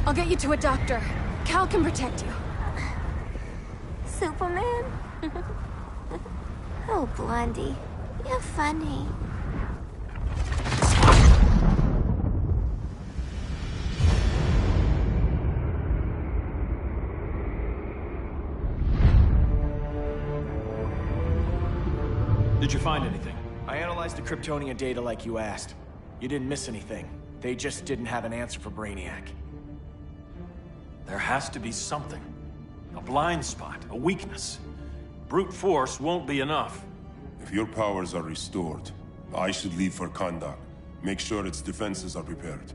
I'll get you to a doctor. Cal can protect you. Superman? Oh, Blondie, you're funny. Did you find anything? I analyzed the Kryptonian data like you asked. You didn't miss anything. They just didn't have an answer for Brainiac. There has to be something. A blind spot, a weakness. Brute force won't be enough. If your powers are restored, I should leave for Kahndaq. Make sure its defenses are prepared.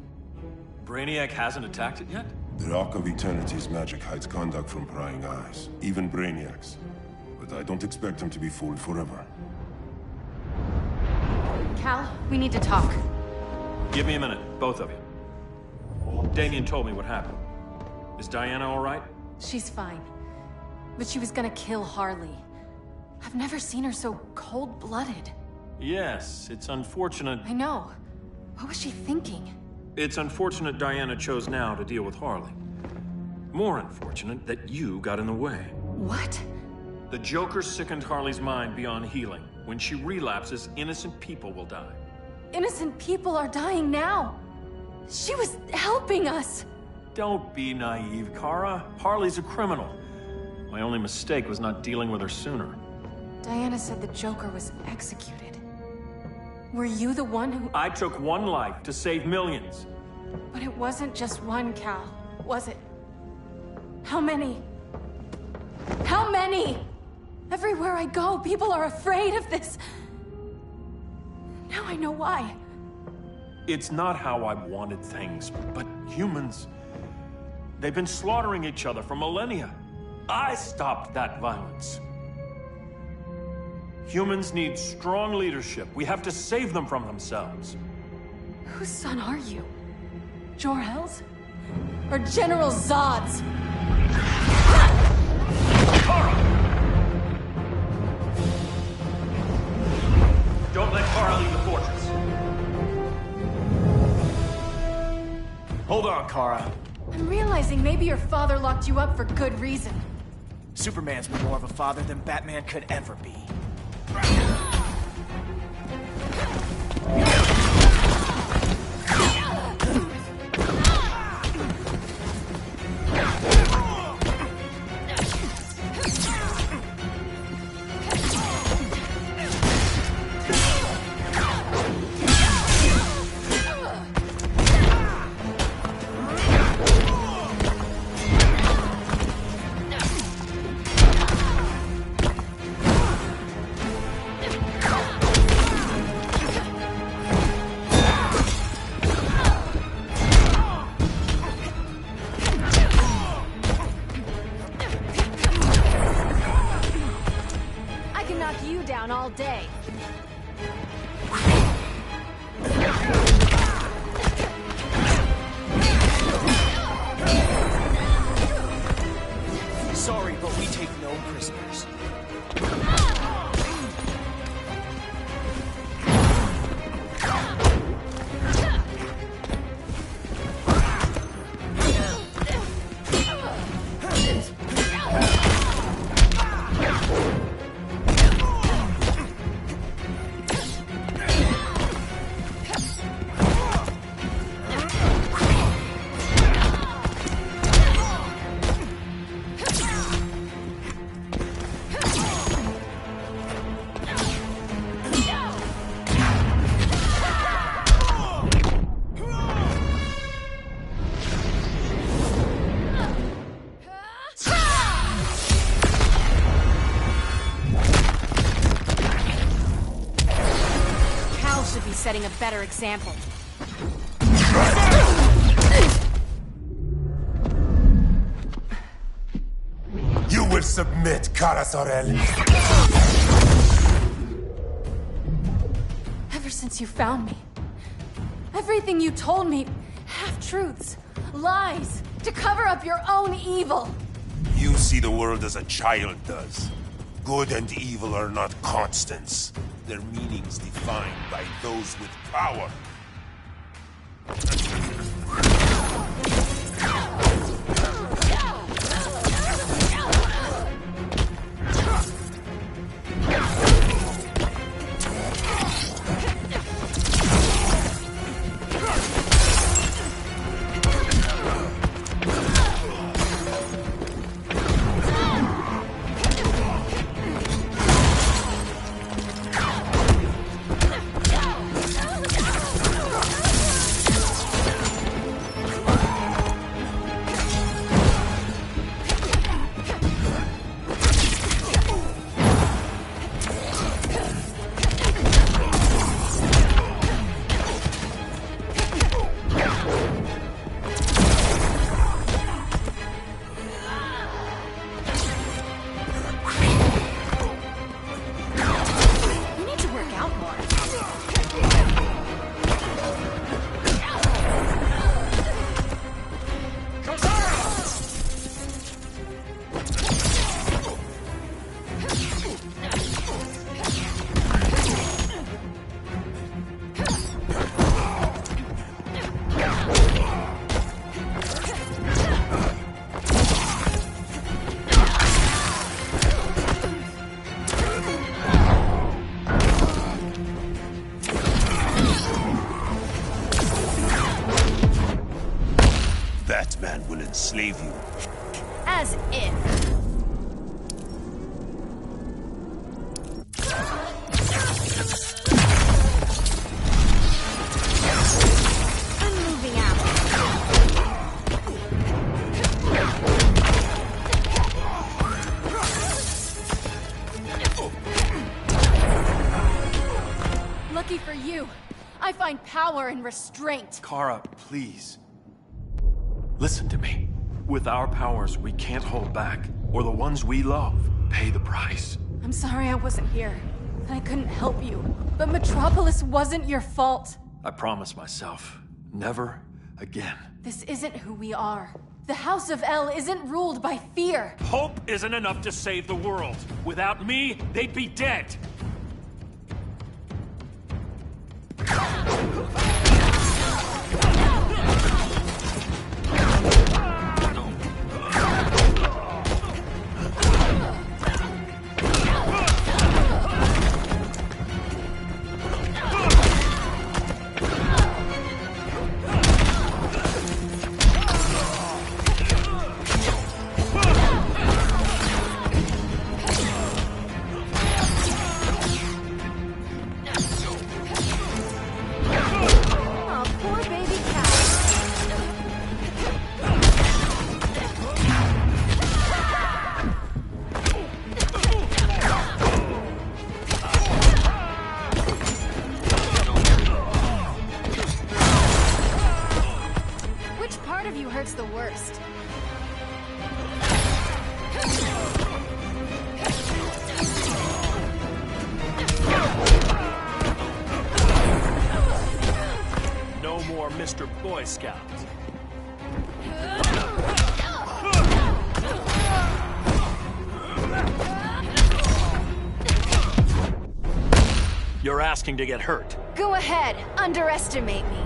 Brainiac hasn't attacked it yet? The Rock of Eternity's magic hides Kahndaq from prying eyes, even Brainiac's. But I don't expect him to be fooled forever. Cal, we need to talk. Give me a minute, both of you. Damien told me what happened. Is Diana all right? She's fine. But she was gonna kill Harley. I've never seen her so cold-blooded. Yes, it's unfortunate. I know. What was she thinking? It's unfortunate Diana chose now to deal with Harley. More unfortunate that you got in the way. What? The Joker sickened Harley's mind beyond healing. When she relapses, innocent people will die. Innocent people are dying now. She was helping us. Don't be naive, Kara. Harley's a criminal. My only mistake was not dealing with her sooner. Diana said the Joker was executed. Were you the one who... I took one life to save millions. But it wasn't just one, Cal, was it? How many? How many? Everywhere I go, people are afraid of this. Now I know why. It's not how I wanted things, but humans... They've been slaughtering each other for millennia. I stopped that violence. Humans need strong leadership. We have to save them from themselves. Whose son are you? Jor-El's? Or General Zod's? Don't let Kara leave the fortress. Hold on, Kara. I'm realizing maybe your father locked you up for good reason. Superman's been more of a father than Batman could ever be. All day. Sorry, but we take no prisoners. Setting a better example. You will submit, Kara Zor-El. since you found me. Everything you told me, half-truths, lies, to cover up your own evil. You see the world as a child does. Good and evil are not constants. Their meanings defined by those with power. Enslave you. As if. I'm moving out. Lucky for you, I find power in restraint. Kara, please. Listen to me. With our powers, we can't hold back, or the ones we love pay the price. I'm sorry I wasn't here. I couldn't help you. But Metropolis wasn't your fault. I promise myself, never again. This isn't who we are. The House of L isn't ruled by fear. Hope isn't enough to save the world. Without me, they'd be dead. The worst. No more Mr. Boy Scout. You're asking to get hurt. Go ahead, underestimate me.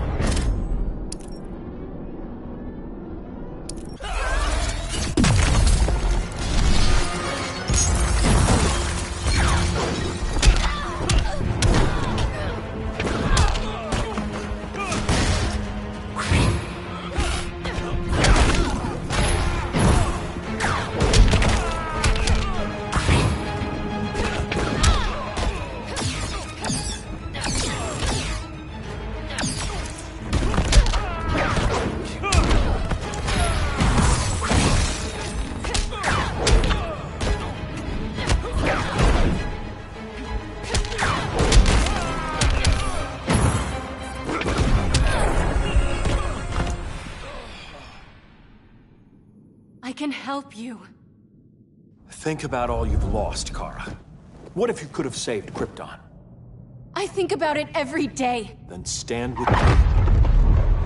I can help you. Think about all you've lost, Kara. What if you could have saved Krypton? I think about it every day. Then stand with me.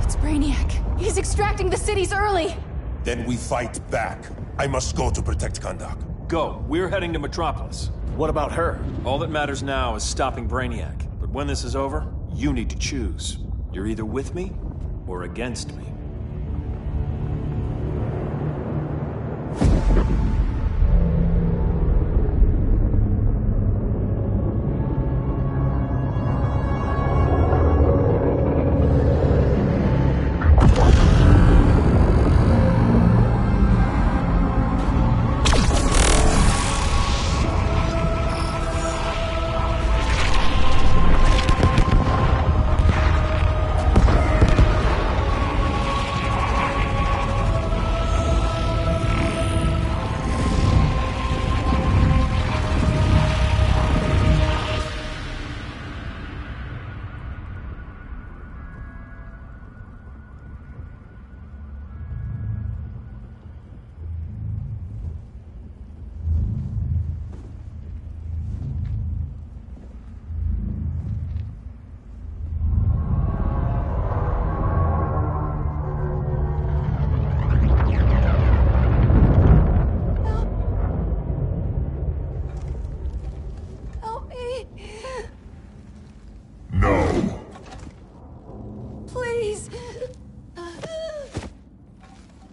It's Brainiac. He's extracting the cities early. Then we fight back. I must go to protect Kahndaq. Go. We're heading to Metropolis. What about her? All that matters now is stopping Brainiac. But when this is over, you need to choose. You're either with me or against me.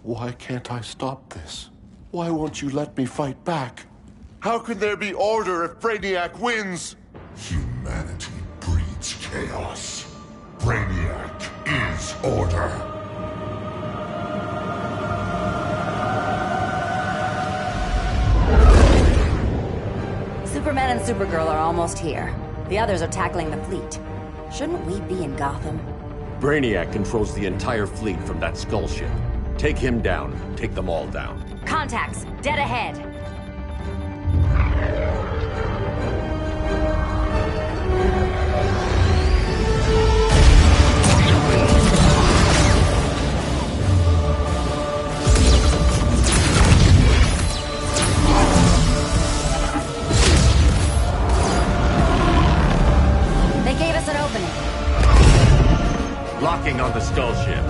Why can't I stop this? Why won't you let me fight back? How can there be order if Brainiac wins? Humanity breeds chaos. Brainiac is order. Superman and Supergirl are almost here. The others are tackling the fleet. Shouldn't we be in Gotham? Brainiac controls the entire fleet from that skull ship. Take him down. Take them all down. Contacts, dead ahead. They gave us an opening. Locking on the skull ship.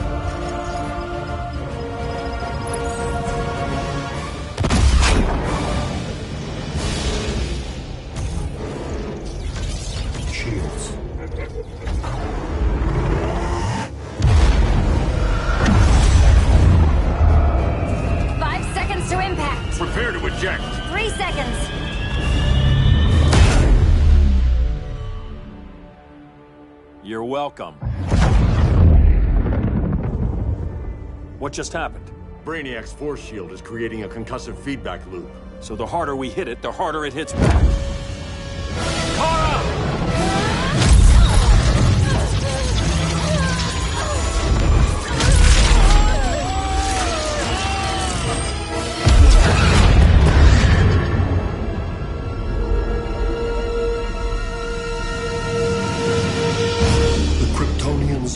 Prepare to eject. 3 seconds. You're welcome. What just happened? Brainiac's force shield is creating a concussive feedback loop. So the harder we hit it, the harder it hits back. Kara!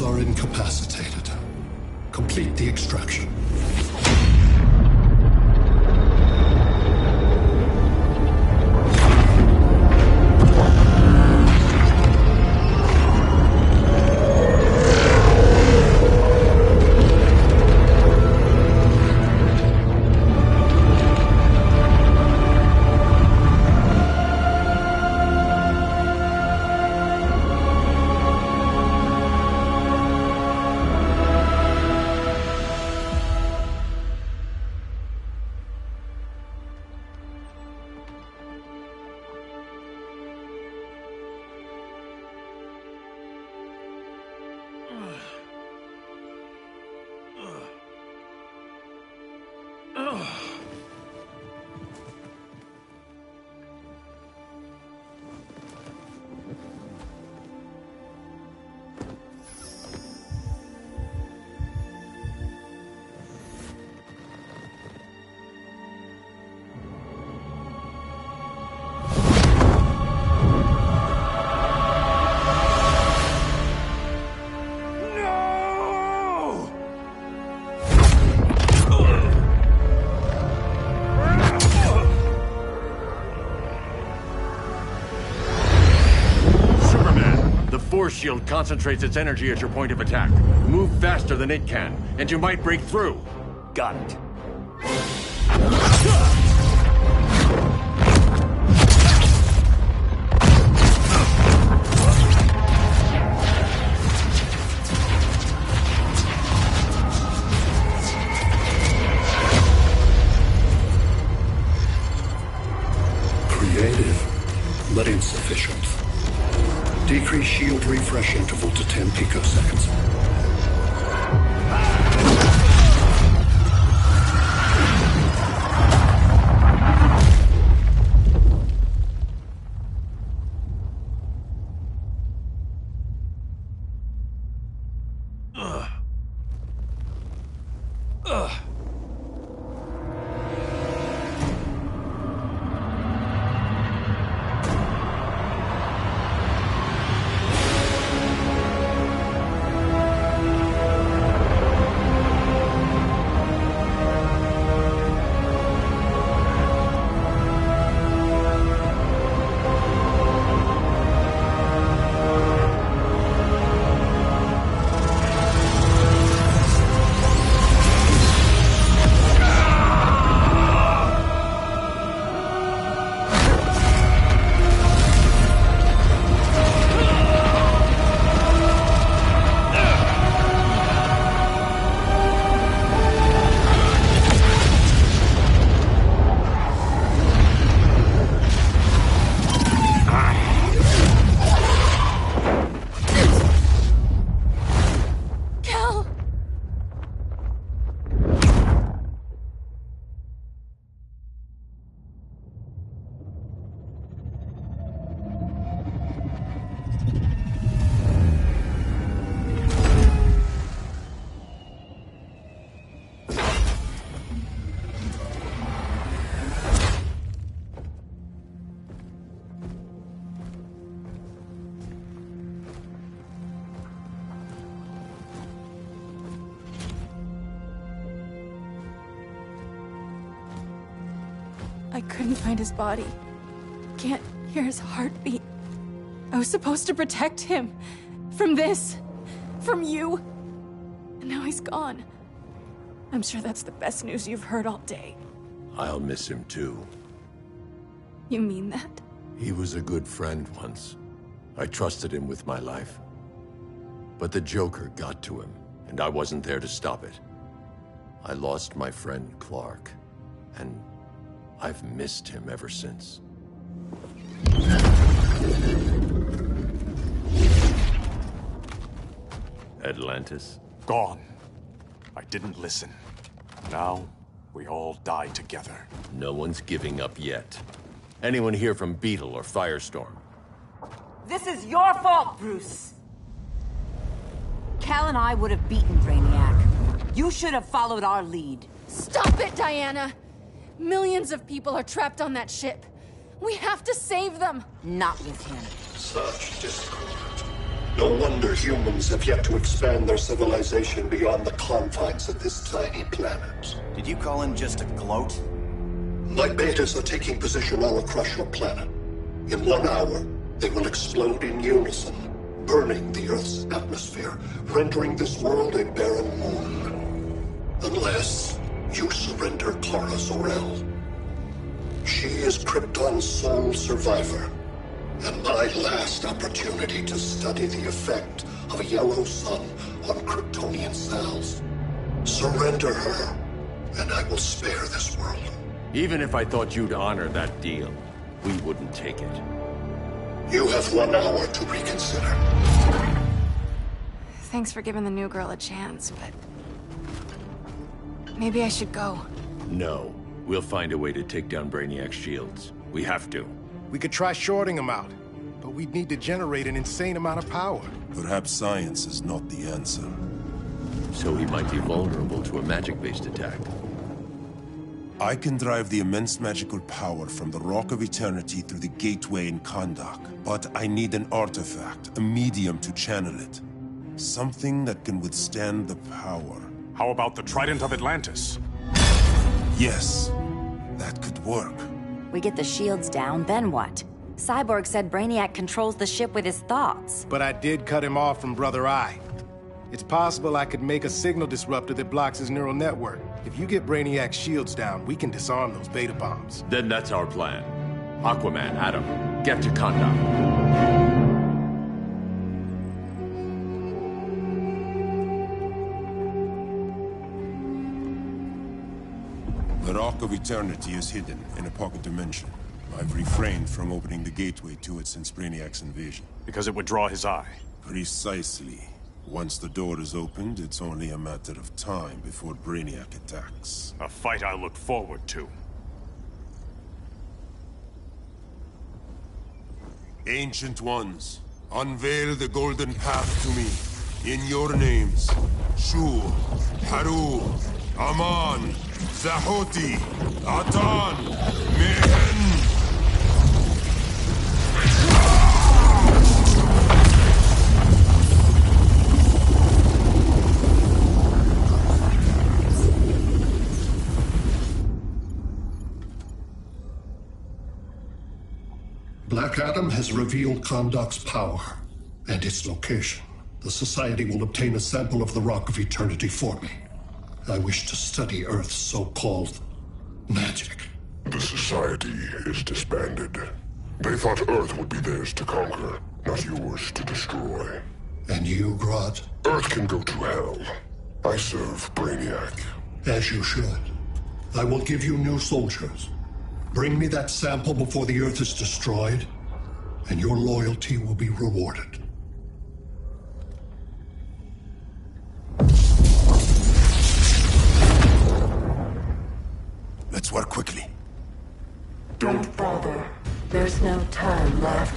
Are incapacitated. Complete the extraction. shield concentrates its energy as your point of attack. Move faster than it can, and you might break through. Got it. Creative, but insufficient. Decrease shield refresh interval to 10 picoseconds. I couldn't find his body. Can't hear his heartbeat. I was supposed to protect him. From this. From you. And now he's gone. I'm sure that's the best news you've heard all day. I'll miss him too. You mean that? He was a good friend once. I trusted him with my life. But the Joker got to him, and I wasn't there to stop it. I lost my friend Clark, and I've missed him ever since. Atlantis? Gone. I didn't listen. Now, we all die together. No one's giving up yet. Anyone here from Beetle or Firestorm? This is your fault, Bruce! Cal and I would have beaten Brainiac. You should have followed our lead. Stop it, Diana! Millions of people are trapped on that ship. We have to save them! Not with him. Such discord. No wonder humans have yet to expand their civilization beyond the confines of this tiny planet. Did you call him just a gloat? My betas are taking position all across your planet. In 1 hour, they will explode in unison, burning the Earth's atmosphere, rendering this world a barren moon. Unless you surrender Kara Zor-El. She is Krypton's sole survivor, and my last opportunity to study the effect of a yellow sun on Kryptonian cells. Surrender her, and I will spare this world. Even if I thought you'd honor that deal, we wouldn't take it. You have 1 hour to reconsider. Thanks for giving the new girl a chance, but... maybe I should go. No. We'll find a way to take down Brainiac's shields. We have to. We could try shorting him out, but we'd need to generate an insane amount of power. Perhaps science is not the answer. So he might be vulnerable to a magic-based attack. I can drive the immense magical power from the Rock of Eternity through the gateway in Kahndaq, but I need an artifact, a medium to channel it. Something that can withstand the power. How about the Trident of Atlantis? Yes, that could work. We get the shields down, then what? Cyborg said Brainiac controls the ship with his thoughts. But I did cut him off from Brother Eye. It's possible I could make a signal disruptor that blocks his neural network. If you get Brainiac's shields down, we can disarm those beta bombs. Then that's our plan. Aquaman, Adam, get to Kanda. The Rock of Eternity is hidden in a pocket dimension. I've refrained from opening the gateway to it since Brainiac's invasion. Because it would draw his eye. Precisely. Once the door is opened, it's only a matter of time before Brainiac attacks. A fight I look forward to. Ancient Ones, unveil the golden path to me. In your names, Shu, Haru, Aman, Zahoti, Atan, Mehen! Black Adam has revealed Kandak's power and its location. The Society will obtain a sample of the Rock of Eternity for me. I wish to study Earth's so-called magic. The Society is disbanded. They thought Earth would be theirs to conquer, not yours to destroy. And you, Grodd? Earth can go to hell. I serve Brainiac. As you should. I will give you new soldiers. Bring me that sample before the Earth is destroyed, and your loyalty will be rewarded. Let's work quickly. Don't bother. There's no time left.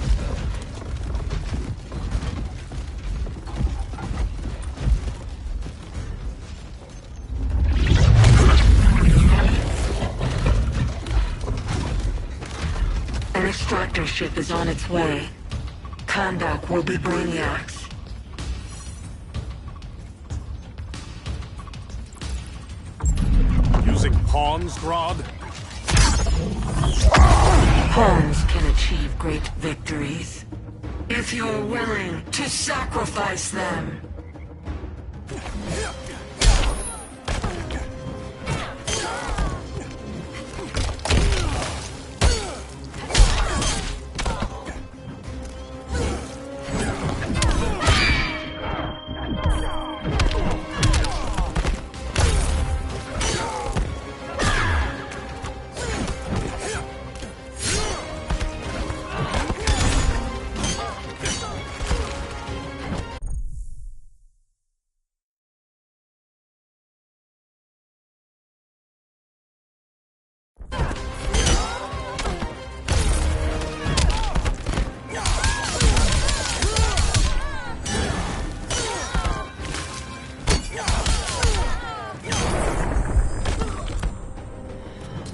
An extractor ship is on its way. Kandak will be Brainiac's. Using pawns, Grodd? Pawns can achieve great victories, if you're willing to sacrifice them.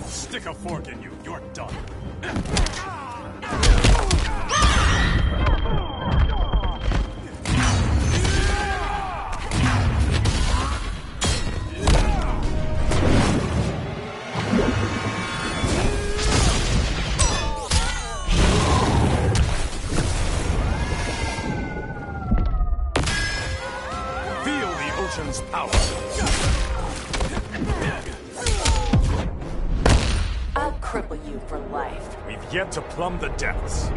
Stick a fork in you, you're done. Feel the ocean's power. I'll cripple you for life. We've yet to plumb the depths.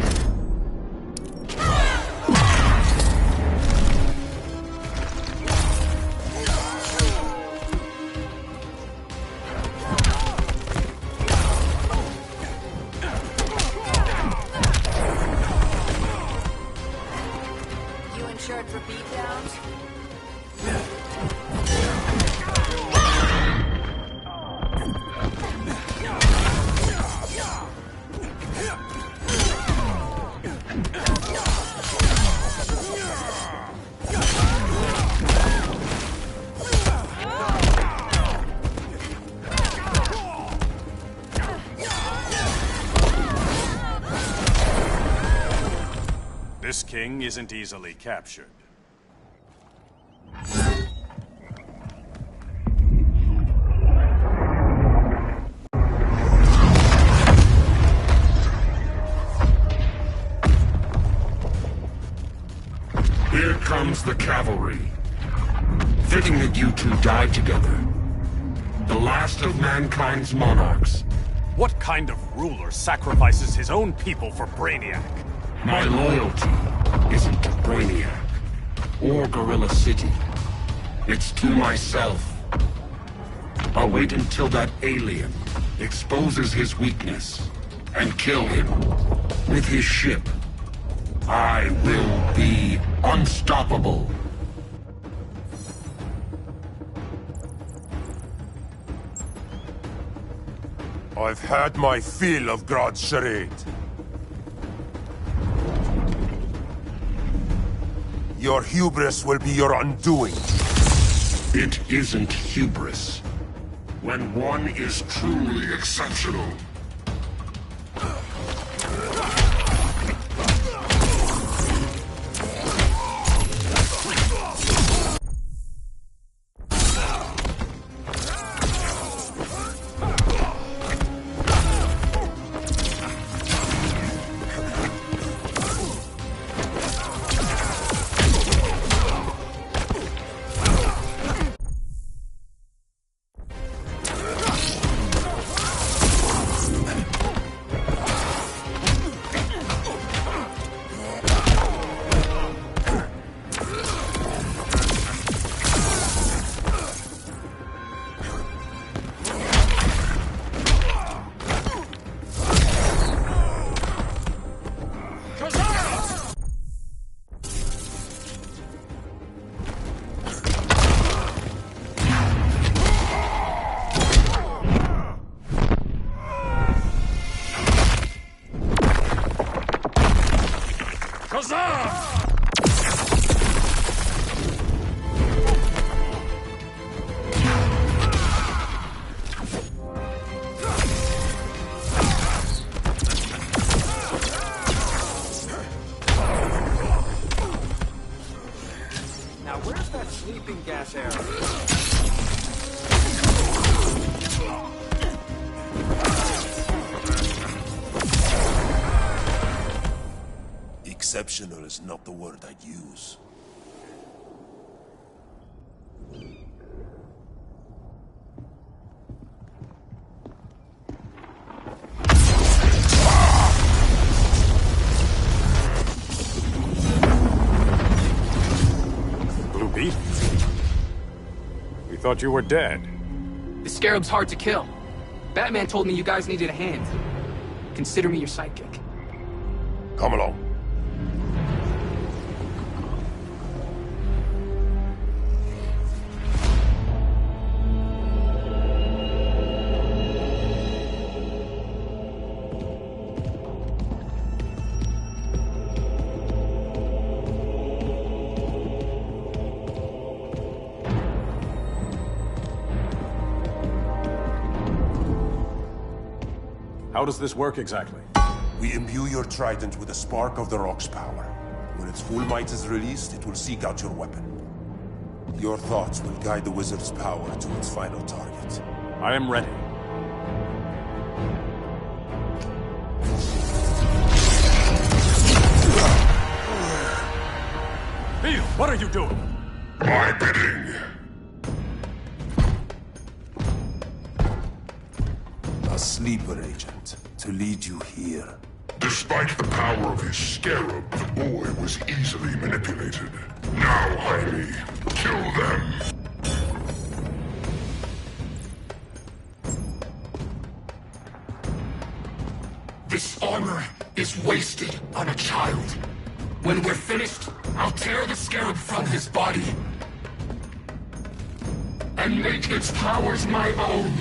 You insured for beatdowns? This king isn't easily captured. as the cavalry. Fitting that you two died together. The last of mankind's monarchs. What kind of ruler sacrifices his own people for Brainiac? My loyalty isn't to Brainiac or Gorilla City. It's to myself. I'll wait until that alien exposes his weakness and kill him with his ship. I will be unstoppable. I've had my fill of Grodd's charade. Your hubris will be your undoing. It isn't hubris. When one is truly exceptional. Exceptional is not the word I'd use. Blue Beetle? We thought you were dead. The Scarab's hard to kill. Batman told me you guys needed a hand. Consider me your sidekick. Come along. How does this work exactly? We imbue your trident with a spark of the rock's power. When its full might is released, it will seek out your weapon. Your thoughts will guide the wizard's power to its final target. I am ready. Beetle, what are you doing? My bidding. A sleeper agent to lead you here. Despite the power of his scarab, the boy was easily manipulated. Now, Jaime, kill them! This armor is wasted on a child. When we're finished, I'll tear the scarab from his body and make its powers my own.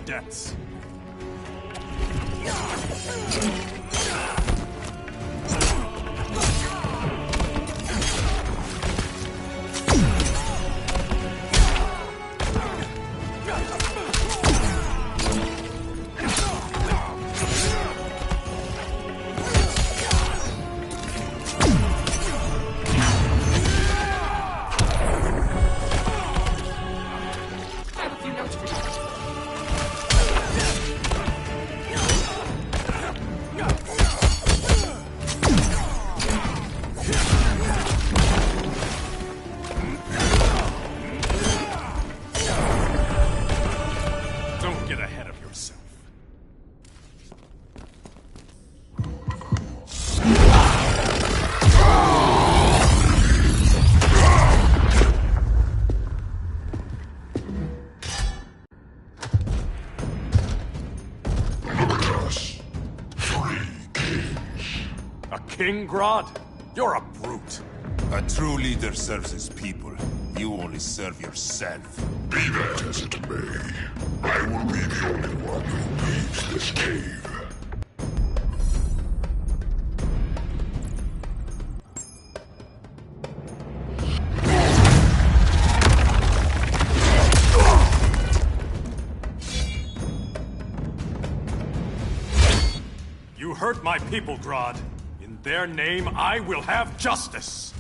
depths. King Grodd? You're a brute. A true leader serves his people. You only serve yourself. Be that as it may, I will be the only one who leaves this cave. You hurt my people, Grodd. In their name, I will have justice!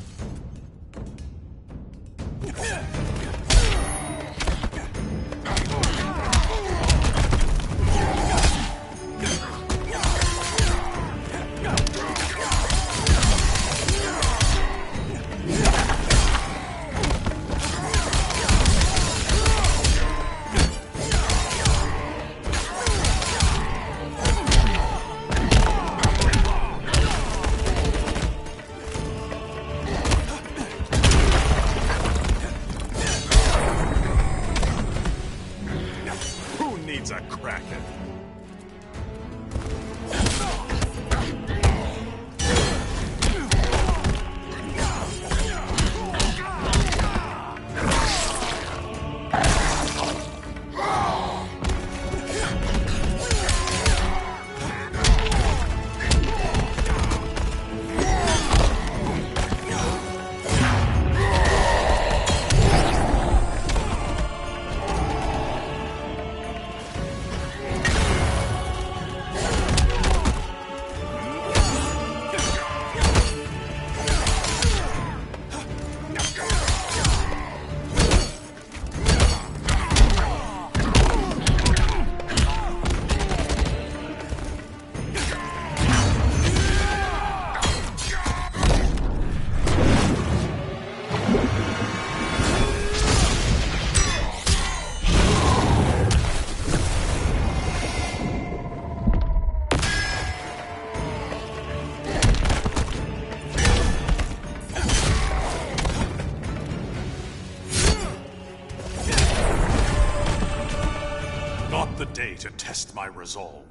A kraken. Not the day to test my resolve.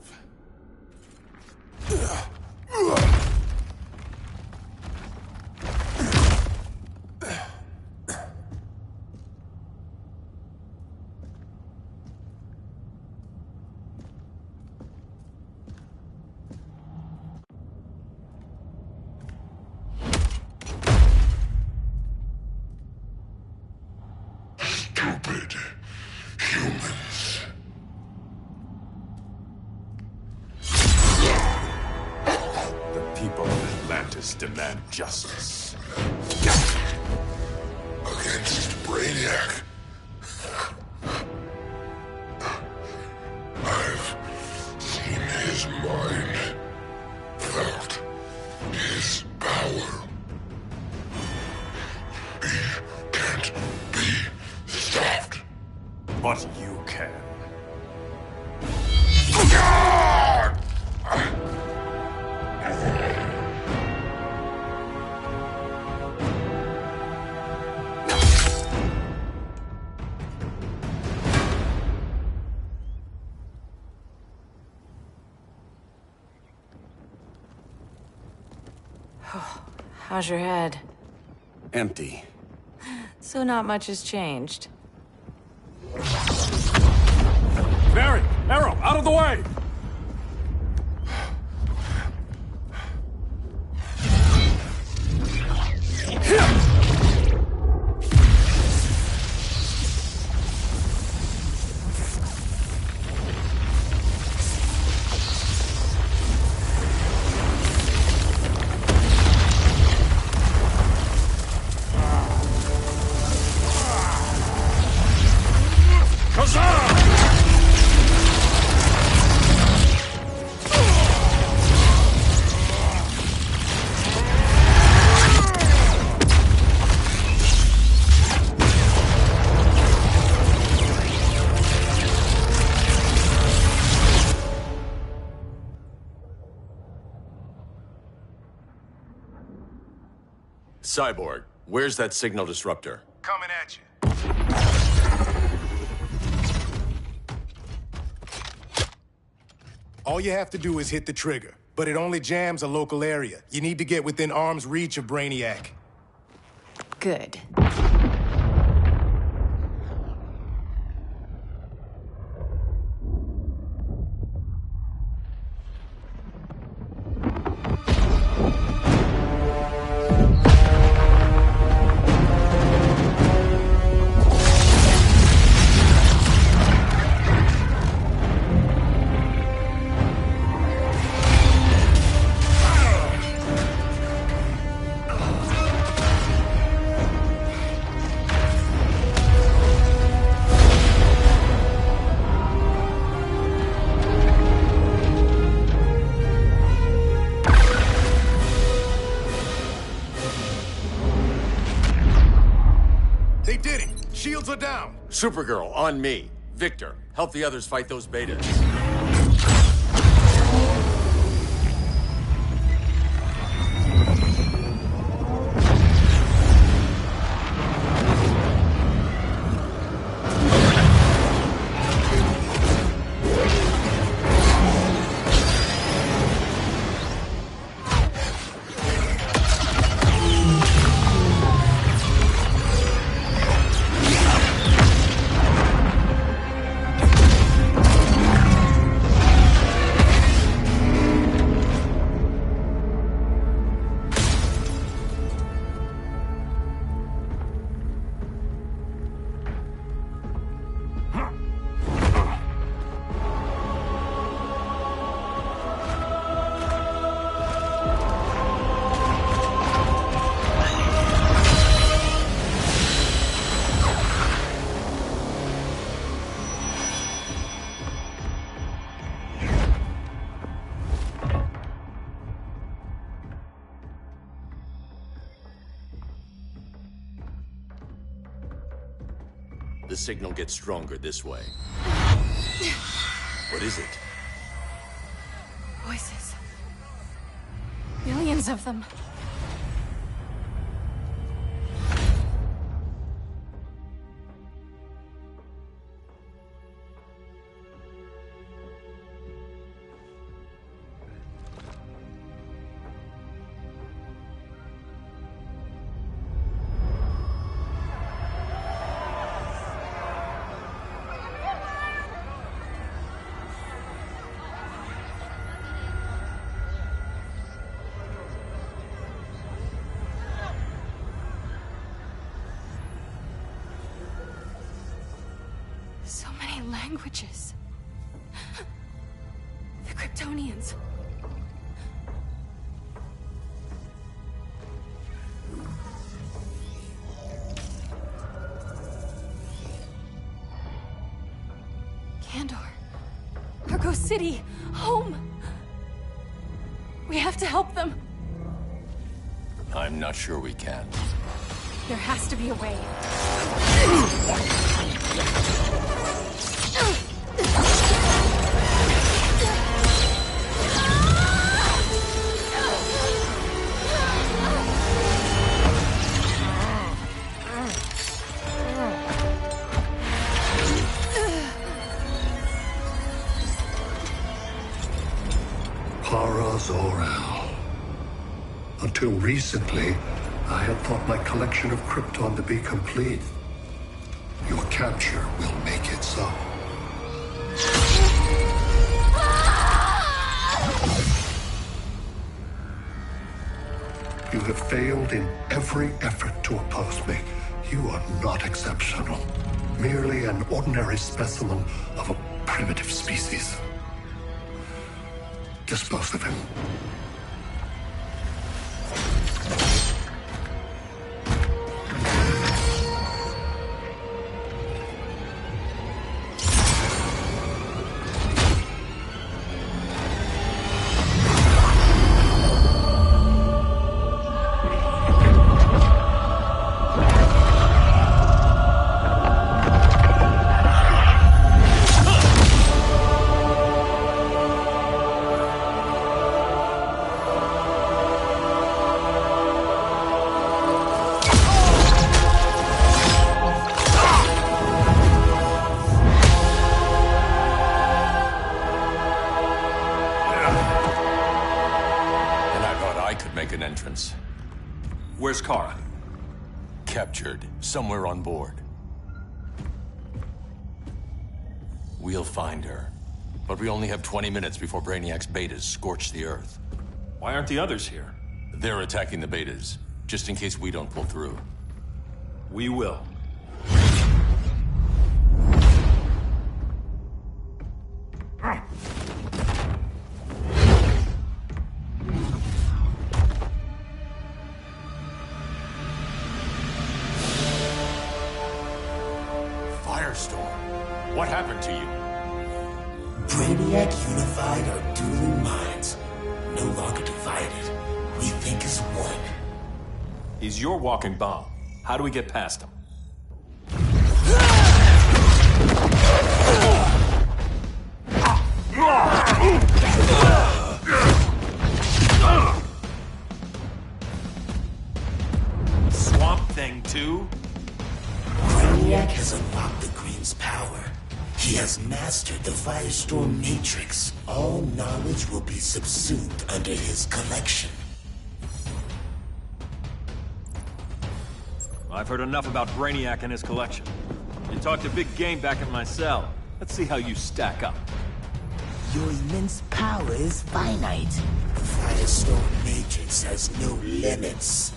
Stupid humans. The people of Atlantis demand justice. Against Brainiac. I've seen his mind, felt his power. He can't be stopped. But you can. How's your head? Empty. So not much has changed. Barry! Arrow, out of the way! Cyborg, where's that signal disruptor? Coming at you. All you have to do is hit the trigger, but it only jams a local area. You need to get within arm's reach of Brainiac. Good. They did it! Shields are down! Supergirl, on me. Victor, help the others fight those betas. The signal gets stronger this way. What is it? Voices. Millions of them. So many languages. The Kryptonians. Kandor. Argo City. Home. We have to help them. I'm not sure we can. There has to be a way. Zor-El. Until recently, I had thought my collection of Krypton to be complete. Your capture will make it so. You have failed in every effort to oppose me. You are not exceptional. Merely an ordinary specimen of a primitive species. Dispose of him. Where's Kara? Captured, somewhere on board. We'll find her. But we only have 20 minutes before Brainiac's betas scorch the Earth. Why aren't the others here? They're attacking the betas, just in case we don't pull through. We will. What happened to you? Brainiac unified our dueling minds. No longer divided. We think as one. He's your walking bomb. How do we get past him? Swamp Thing 2? Brainiac has unlocked the Green's power. He has mastered the Firestorm Matrix. All knowledge will be subsumed under his collection. I've heard enough about Brainiac and his collection. You talked a big game back at my cell. Let's see how you stack up. Your immense power is finite. The Firestorm Matrix has no limits.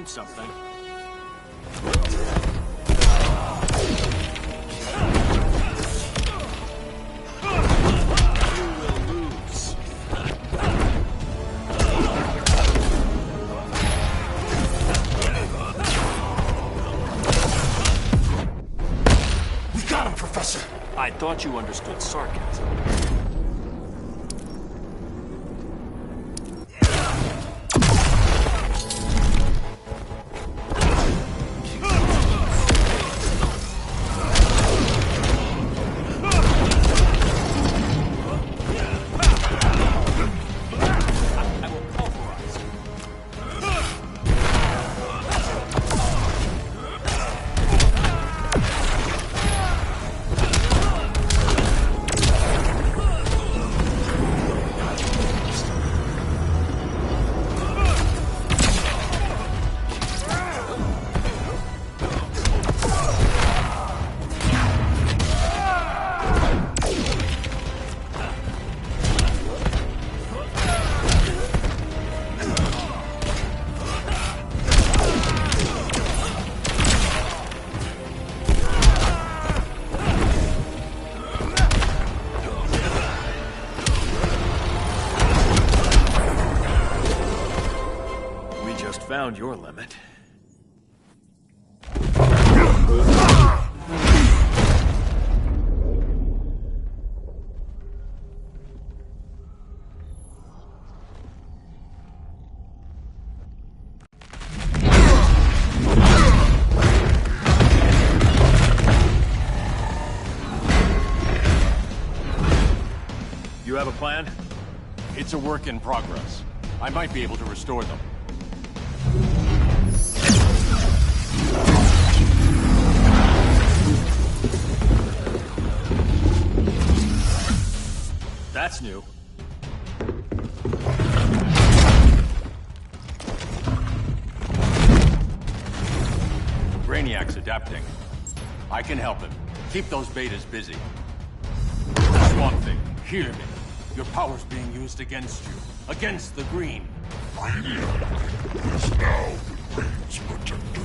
Something. You will lose. We got him, Professor! I thought you understood sarcasm. Found your limit. have a plan? It's a work in progress. I might be able to restore them. That's new. Brainiac's adapting. I can help him. Keep those betas busy. Swamp Thing, hear me. Your power's being used against you. Against the Green. Brainiac is now the Green's protector.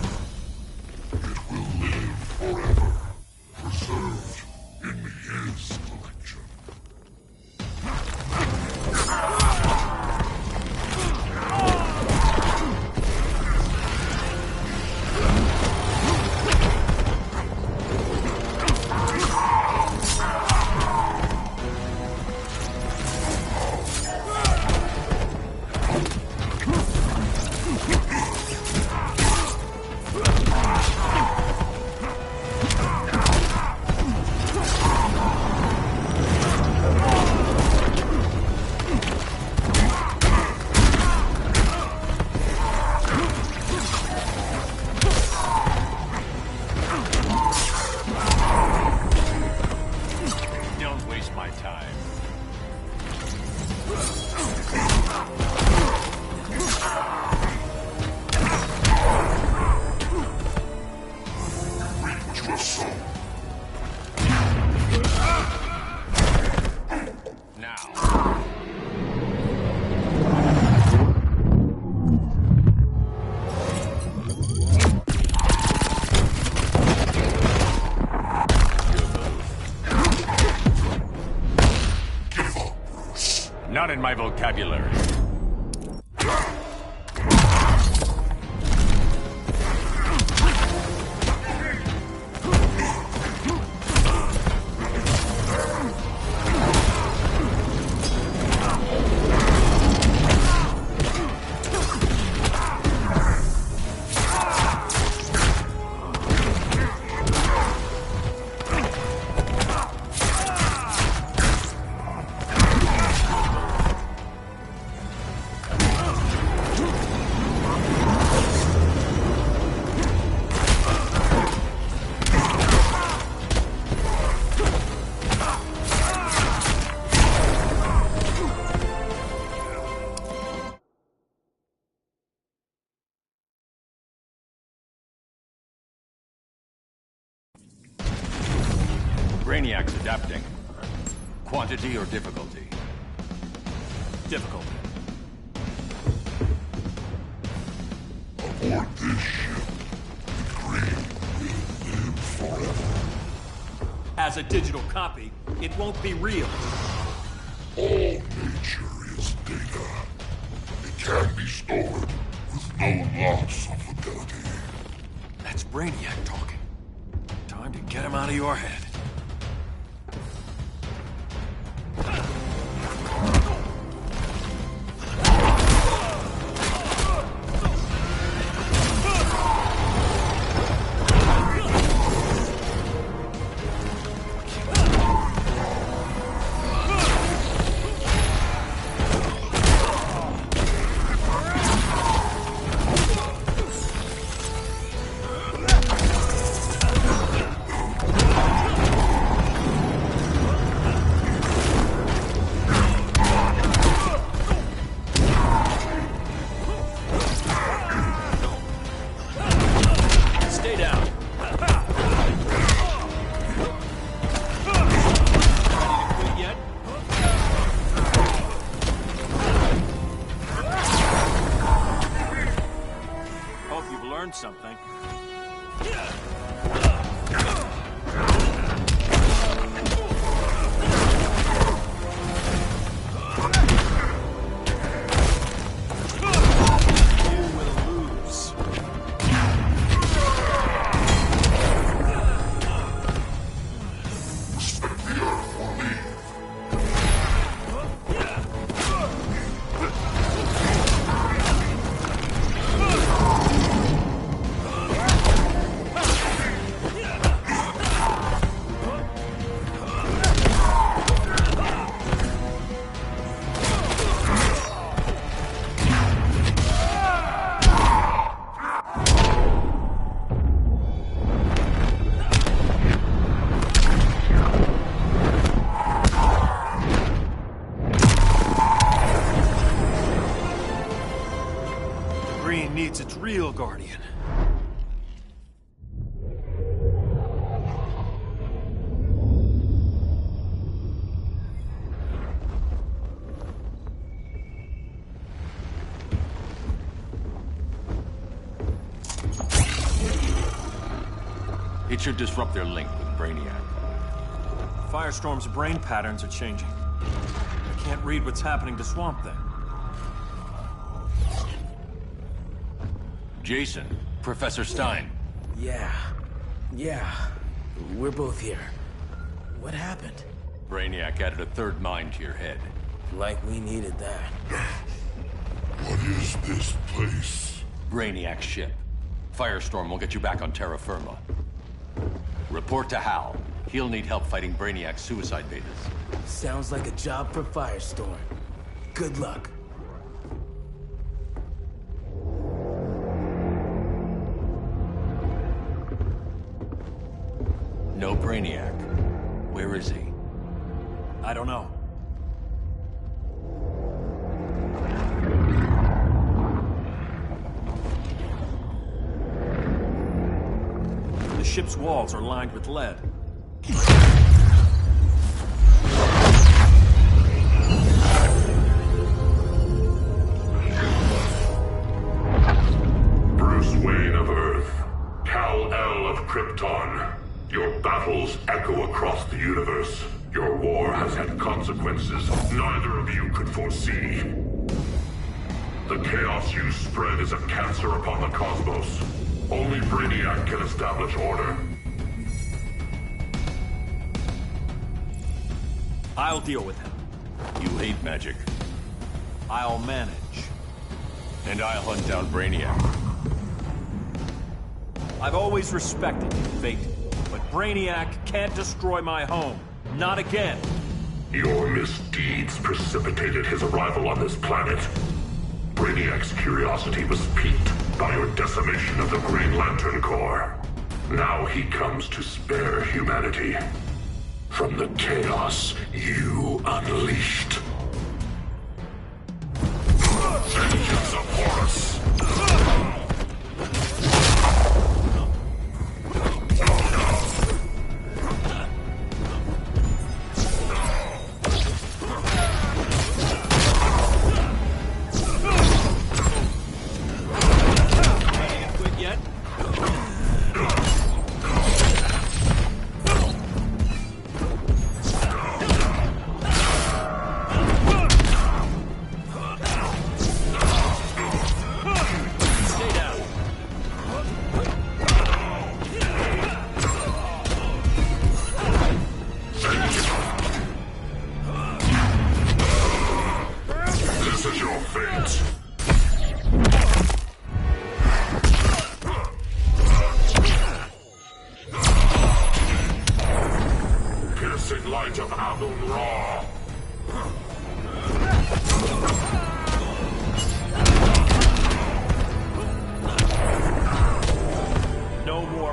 It will live forever, preserved in his collection. Not in my vocabulary. Brainiac's adapting. Quantity or difficulty? Difficulty. Aboard this ship, the Green will live forever. As a digital copy, it won't be real. All nature is data. It can be stored with no loss of fidelity. That's Brainiac talking. Time to get him out of your head. its real guardian. It should disrupt their link with Brainiac. Firestorm's brain patterns are changing. I can't read what's happening to Swamp Thing. Jason, Professor Stein. Yeah. We're both here. What happened? Brainiac added a third mind to your head. Like we needed that. What is this place? Brainiac's ship. Firestorm will get you back on terra firma. Report to Hal. He'll need help fighting Brainiac's suicide betas. Sounds like a job for Firestorm. Good luck. No Brainiac. Where is he? I don't know. The ship's walls are lined with lead. Bruce Wayne of Earth, Kal-El of Krypton. Your battles echo across the universe. Your war has had consequences neither of you could foresee. The chaos you spread is a cancer upon the cosmos. Only Brainiac can establish order. I'll deal with him. You hate magic. I'll manage. And I'll hunt down Brainiac. I've always respected you, Fate. But Brainiac can't destroy my home. Not again. Your misdeeds precipitated his arrival on this planet. Brainiac's curiosity was piqued by your decimation of the Green Lantern Corps. Now he comes to spare humanity from the chaos you unleashed. Vengeance of Horus!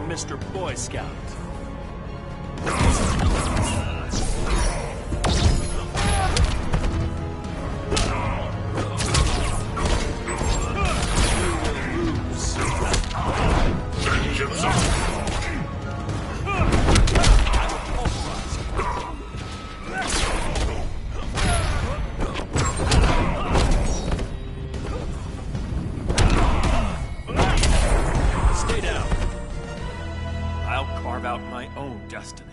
Mr. Boy Scout. Destiny.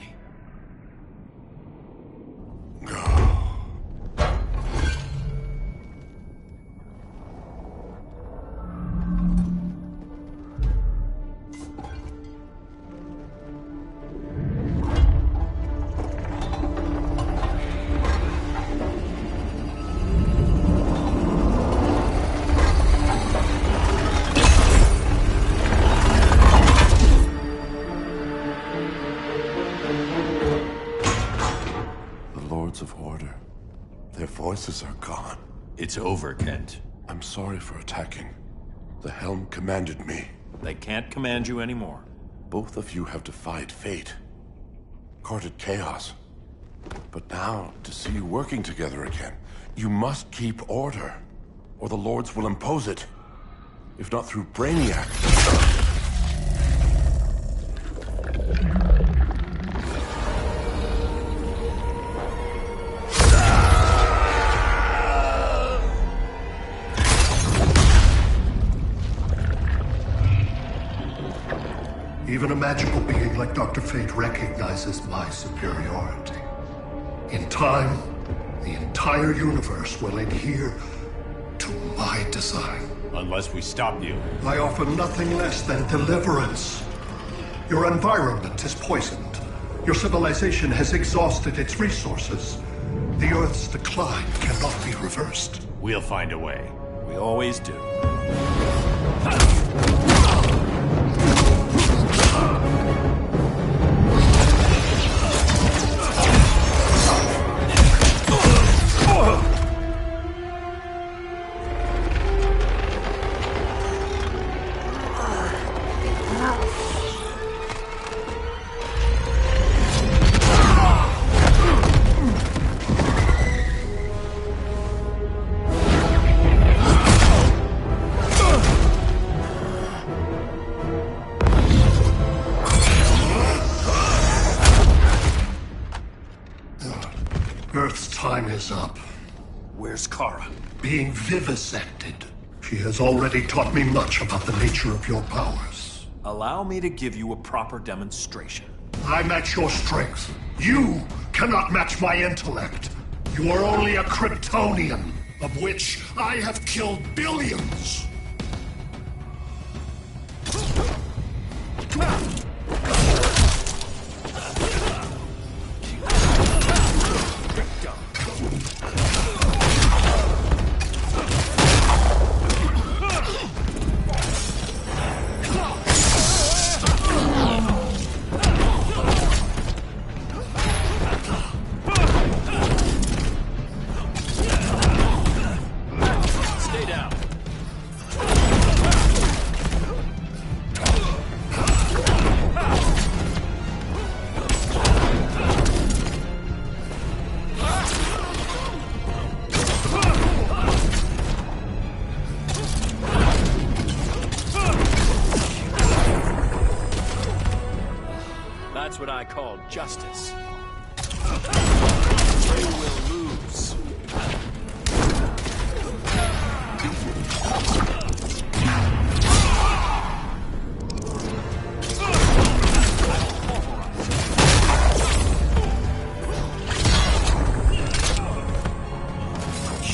Of order. Their voices are gone. It's over, Kent. I'm sorry for attacking. The Helm commanded me. They can't command you anymore. Both of you have defied fate, courted chaos. But now, to see you working together again, you must keep order, or the Lords will impose it. if not through Brainiac. Even a magical being like Dr. Fate recognizes my superiority. In time, the entire universe will adhere to my design. Unless we stop you. I offer nothing less than deliverance. Your environment is poisoned. Your civilization has exhausted its resources. The Earth's decline cannot be reversed. We'll find a way. We always do. Earth's time is up. Where's Kara? Being vivisected. She has already taught me much about the nature of your powers. Allow me to give you a proper demonstration. I match your strength. You cannot match my intellect. You are only a Kryptonian, of which I have killed billions. That's what I call justice. They will lose.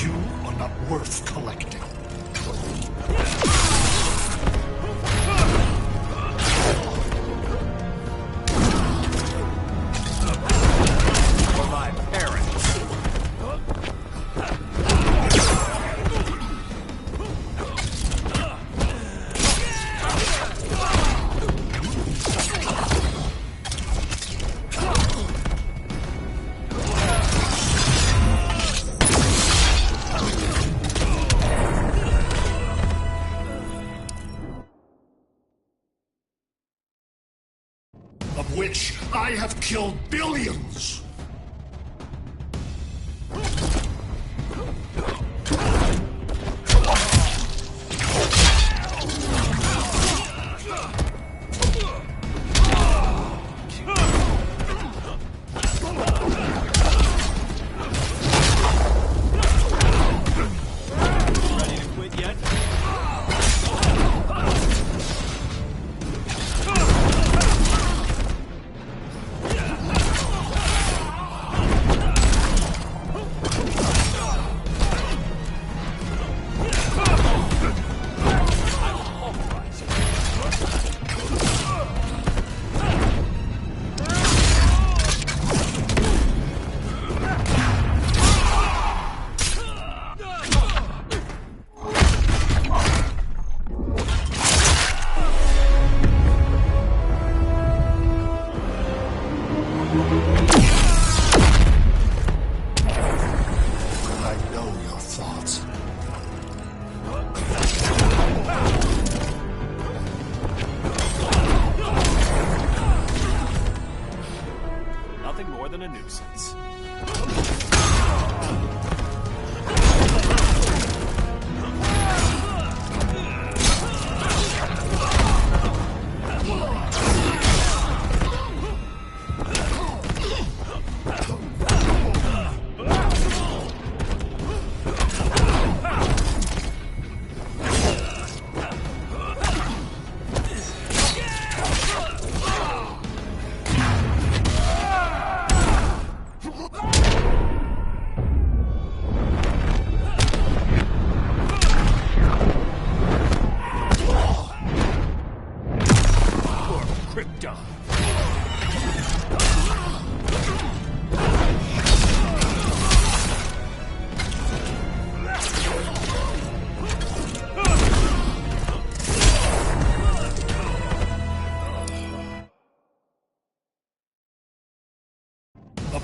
You are not worth collecting. Of which I have killed billions. Ready to quit yet? I know your thoughts. Nothing more than a nuisance.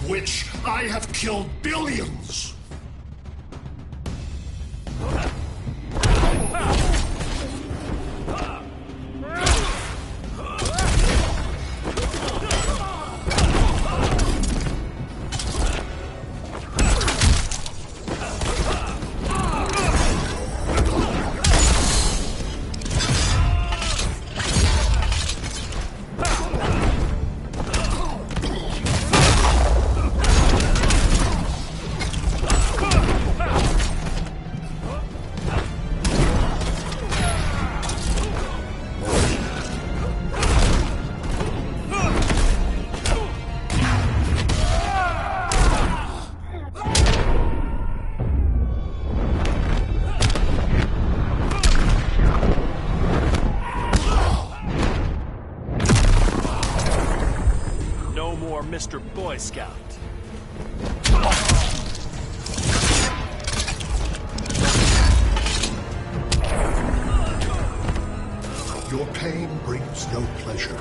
of which I have killed billions. Mr. Boy Scout. Your pain brings no pleasure.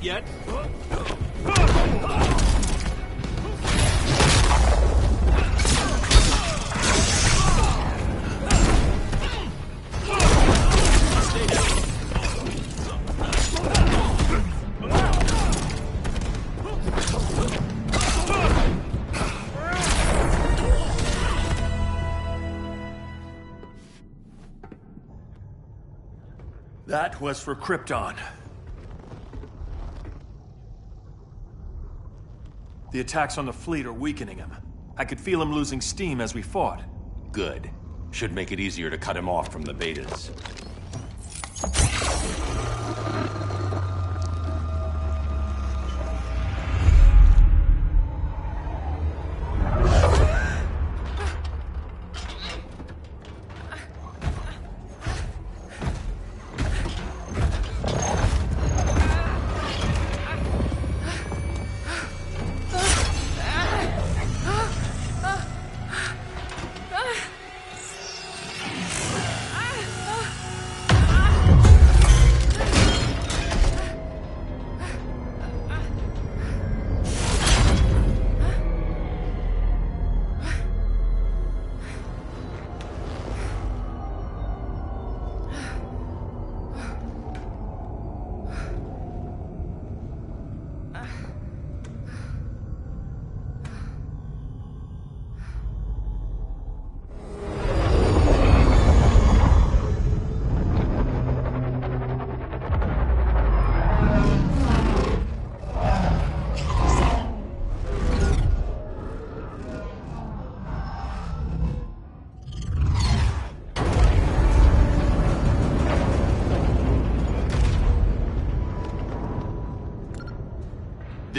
Yet? That was for Krypton. The attacks on the fleet are weakening him. I could feel him losing steam as we fought. Good. Should make it easier to cut him off from the betas.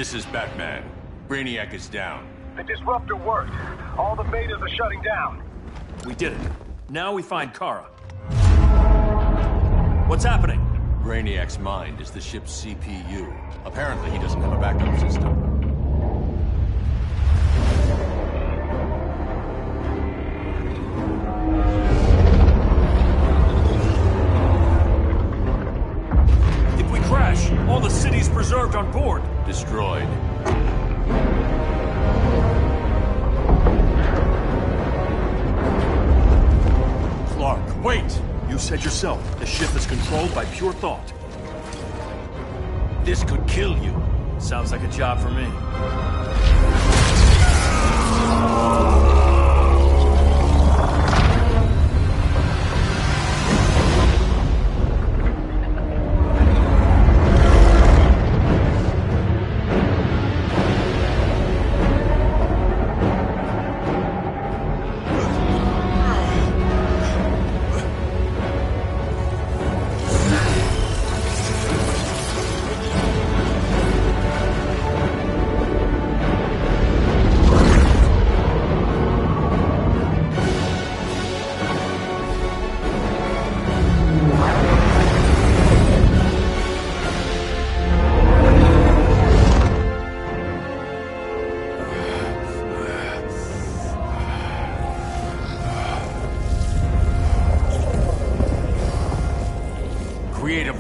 This is Batman. Brainiac is down. The disruptor worked. All the betas are shutting down. We did it. Now we find Kara. What's happening? Brainiac's mind is the ship's CPU. Apparently, he doesn't have a backup system. If we crash, all the city's preserved on board. Destroyed. Clark, wait! You said yourself, the ship is controlled by pure thought. This could kill you. Sounds like a job for me.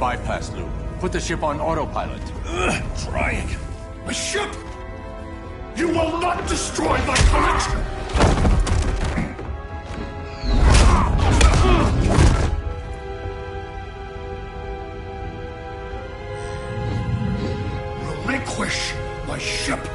bypass loop. Put the ship on autopilot. Trying. A ship! You will not destroy my collection! Relinquish my ship!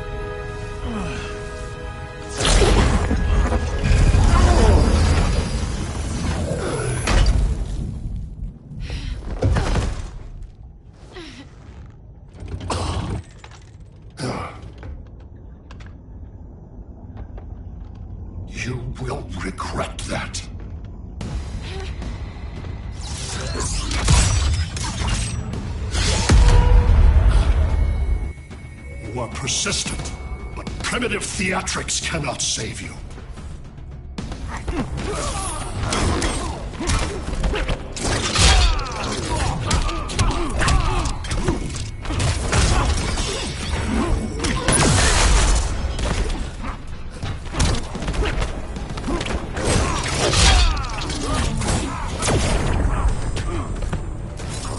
You will regret that. You are persistent, but primitive theatrics cannot save you.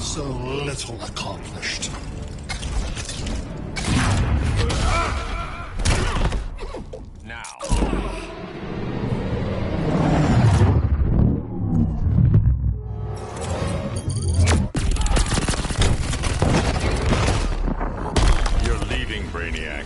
So little accomplished. Now. You're leaving, Brainiac.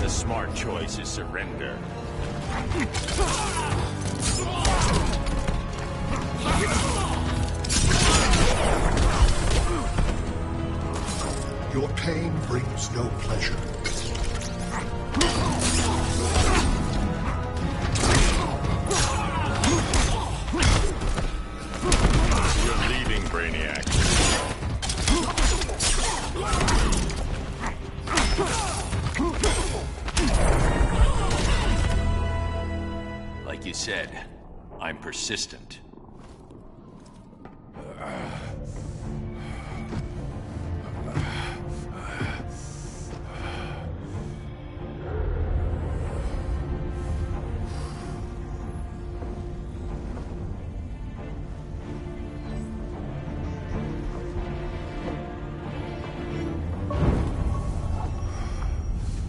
Smart choice is surrender. Your pain brings no pleasure. You're leaving, Brainiac. Like you said, I'm persistent.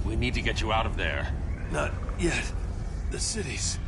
We need to get you out of there. Not yet. The cities.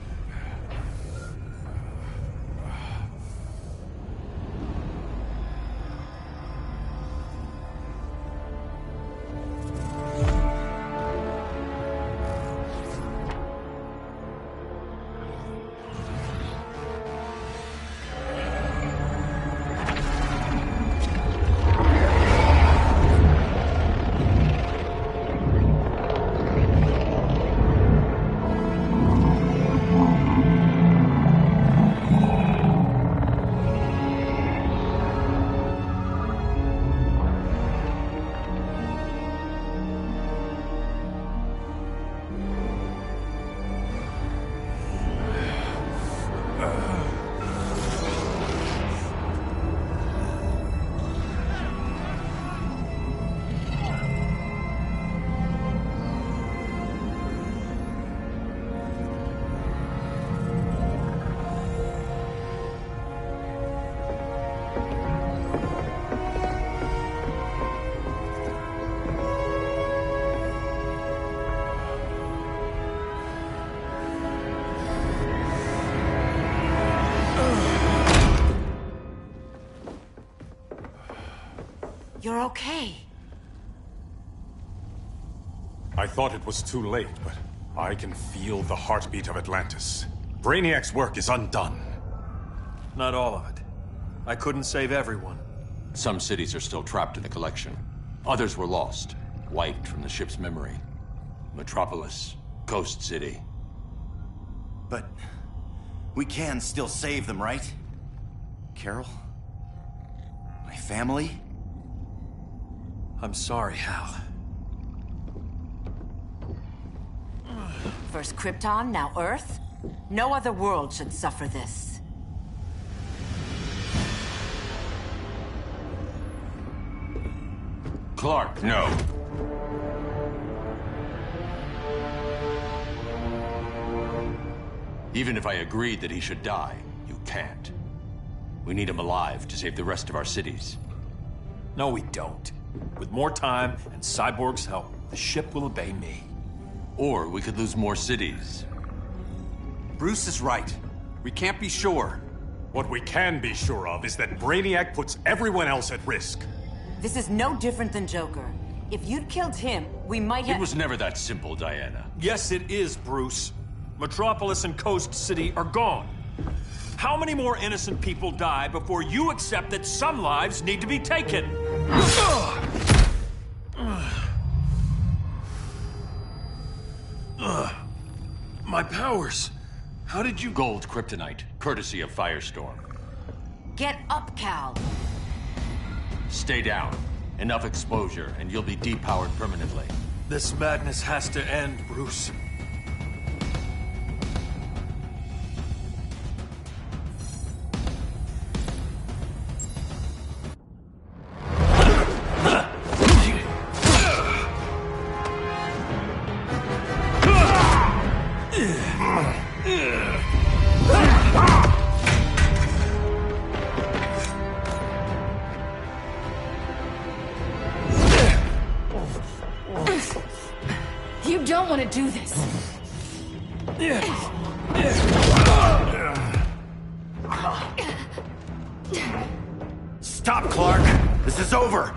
You're okay. I thought it was too late, but I can feel the heartbeat of Atlantis. Brainiac's work is undone. Not all of it. I couldn't save everyone. Some cities are still trapped in the collection. Others were lost, wiped from the ship's memory. Metropolis, Coast City. But we can still save them, right? Carol? My family? I'm sorry, Hal. First Krypton, now Earth? No other world should suffer this. Clark, no. Even if I agreed that he should die, you can't. We need him alive to save the rest of our cities. No, we don't. With more time and Cyborg's help, the ship will obey me. Or we could lose more cities. Bruce is right. We can't be sure. What we can be sure of is that Brainiac puts everyone else at risk. This is no different than Joker. If you'd killed him, we might have— It was never that simple, Diana. Yes, it is, Bruce. Metropolis and Coast City are gone. How many more innocent people die before you accept that some lives need to be taken? My powers. How did you— Gold kryptonite, courtesy of Firestorm. Get up, Cal. Stay down. Enough exposure, and you'll be depowered permanently. This madness has to end, Bruce. You don't want to do this. Stop, Clark! This is over!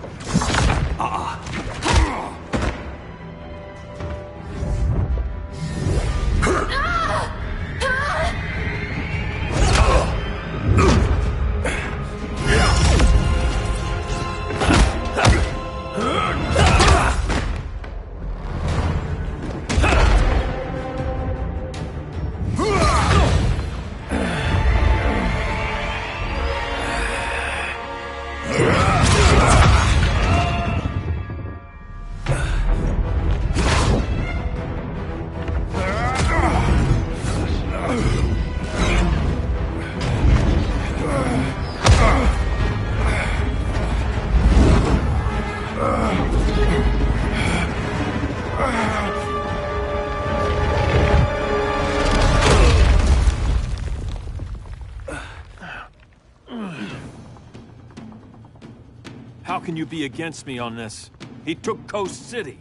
How can you be against me on this? He took Coast City.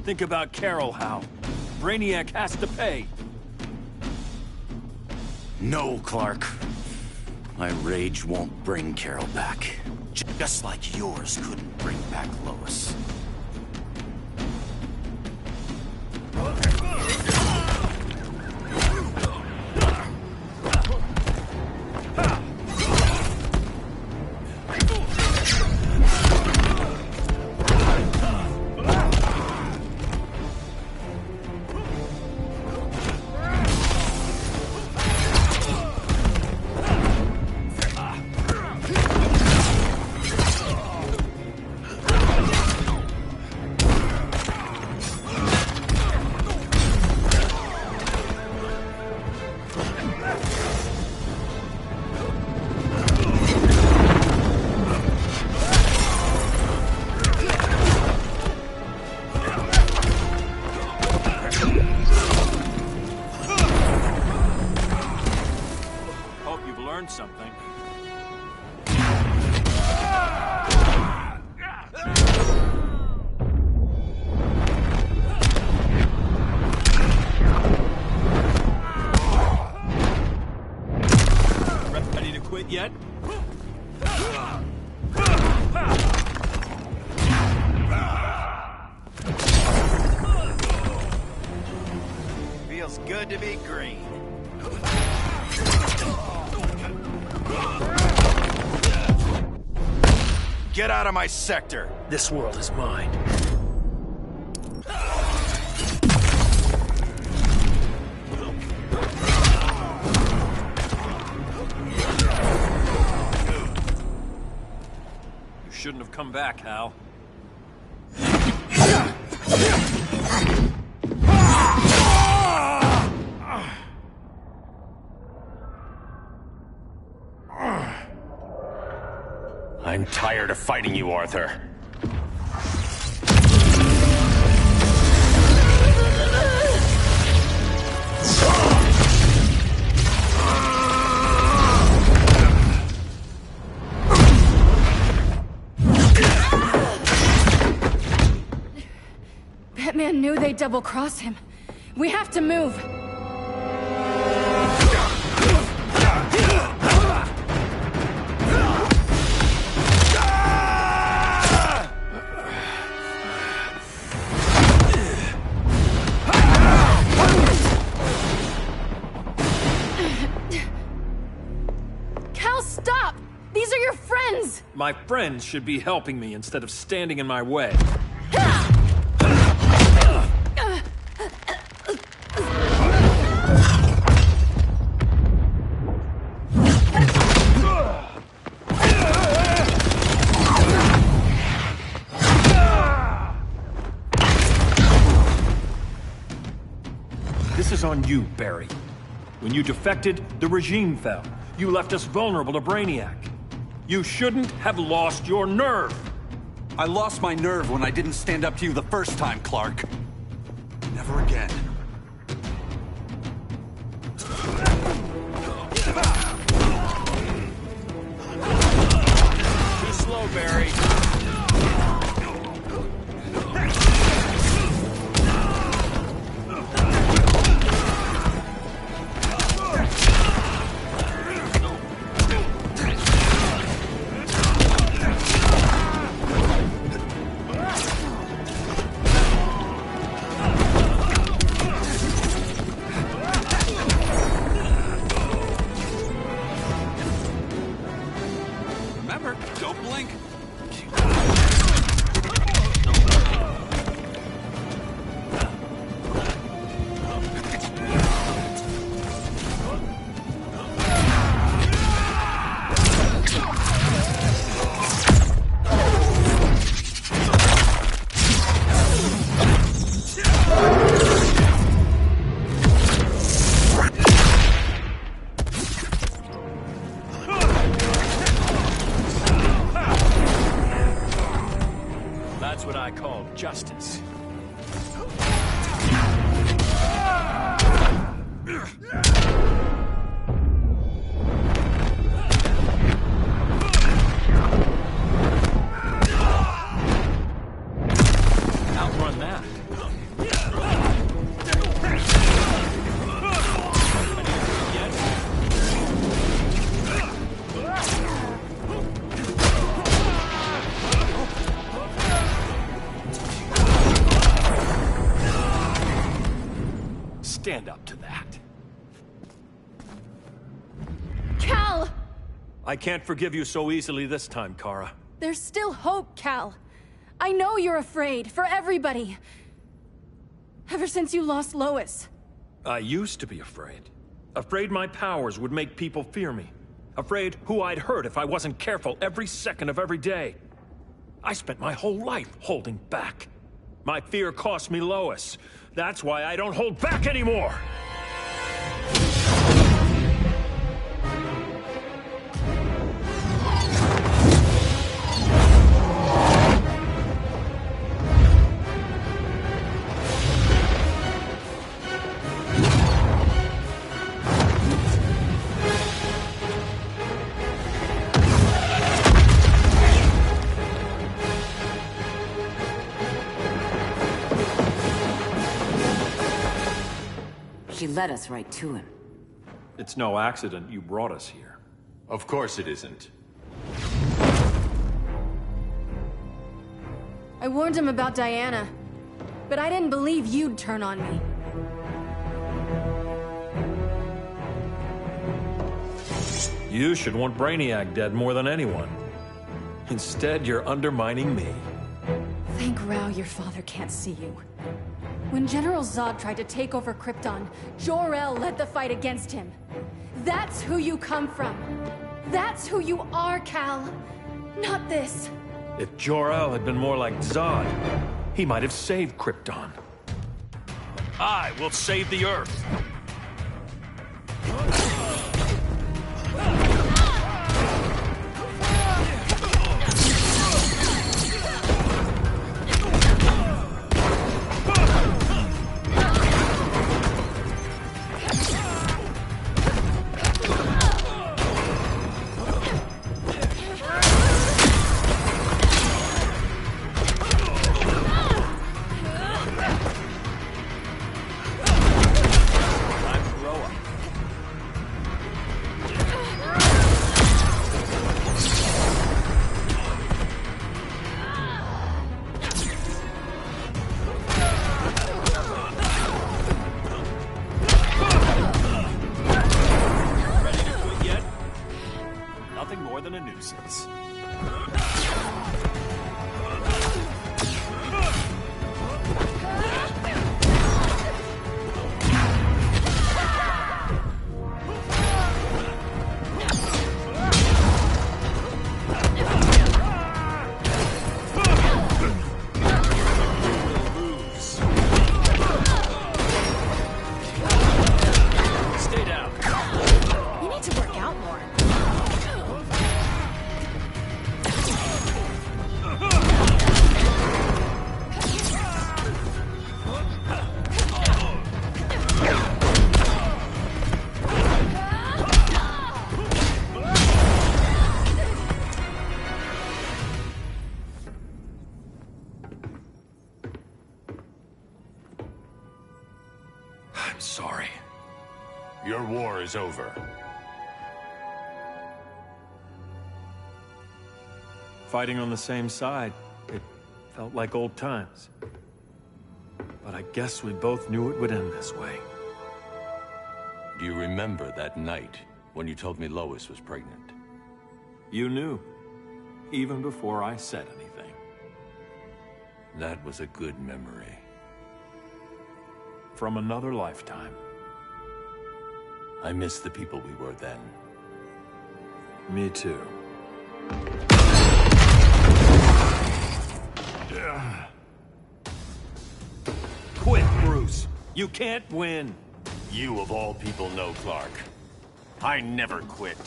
Think about Carol, Hal. Brainiac has to pay. No, Clark. My rage won't bring Carol back. Just like yours couldn't bring back Lois. Something. Ready to quit yet? Feels good to be green. Get out of my sector! This world is mine. You shouldn't have come back, Hal. I'm tired of fighting you, Arthur. Batman knew they'd double-cross him. We have to move. Cal, stop! These are your friends! My friends should be helping me instead of standing in my way. This is on you, Barry. When you defected, the regime fell. You left us vulnerable to Brainiac. You shouldn't have lost your nerve. I lost my nerve when I didn't stand up to you the first time, Clark. Never again. Too slow, Barry. Remember, don't blink. That's what I call justice. Outrun that. Stand up to that. Cal! I can't forgive you so easily this time, Kara. There's still hope, Cal. I know you're afraid, for everybody. Ever since you lost Lois. I used to be afraid. Afraid my powers would make people fear me. Afraid who I'd hurt if I wasn't careful every second of every day. I spent my whole life holding back. My fear cost me Lois. That's why I don't hold back anymore! She led us right to him. It's no accident you brought us here. Of course it isn't. I warned him about Diana, but I didn't believe you'd turn on me. You should want Brainiac dead more than anyone. Instead, you're undermining me. Thank Rao your father can't see you. When General Zod tried to take over Krypton, Jor-El led the fight against him. That's who you come from. That's who you are, Cal. Not this. If Jor-El had been more like Zod, he might have saved Krypton. I will save the Earth. I'm sorry. Your war is over. Fighting on the same side, it felt like old times. But I guess we both knew it would end this way. Do you remember that night when you told me Lois was pregnant? You knew, even before I said anything. That was a good memory. From another lifetime. I miss the people we were then. Me too. Quit, Bruce. You can't win. You of all people know, Clark. I never quit.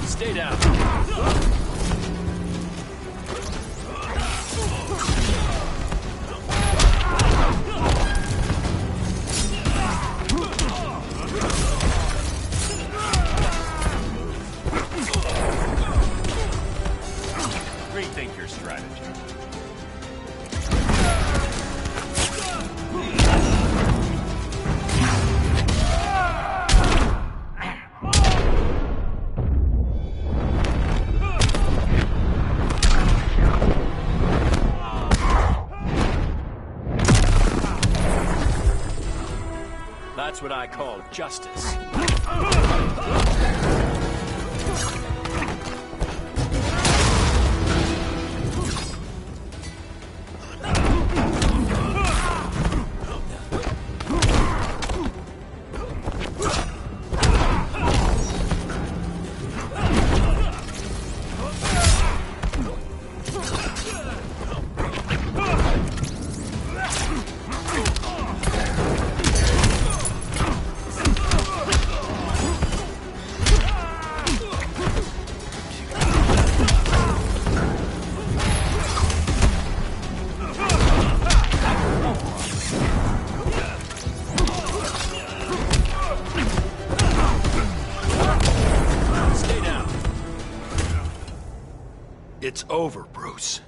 Stay down. Rethink your strategy. That's what I call justice. It's over, Bruce.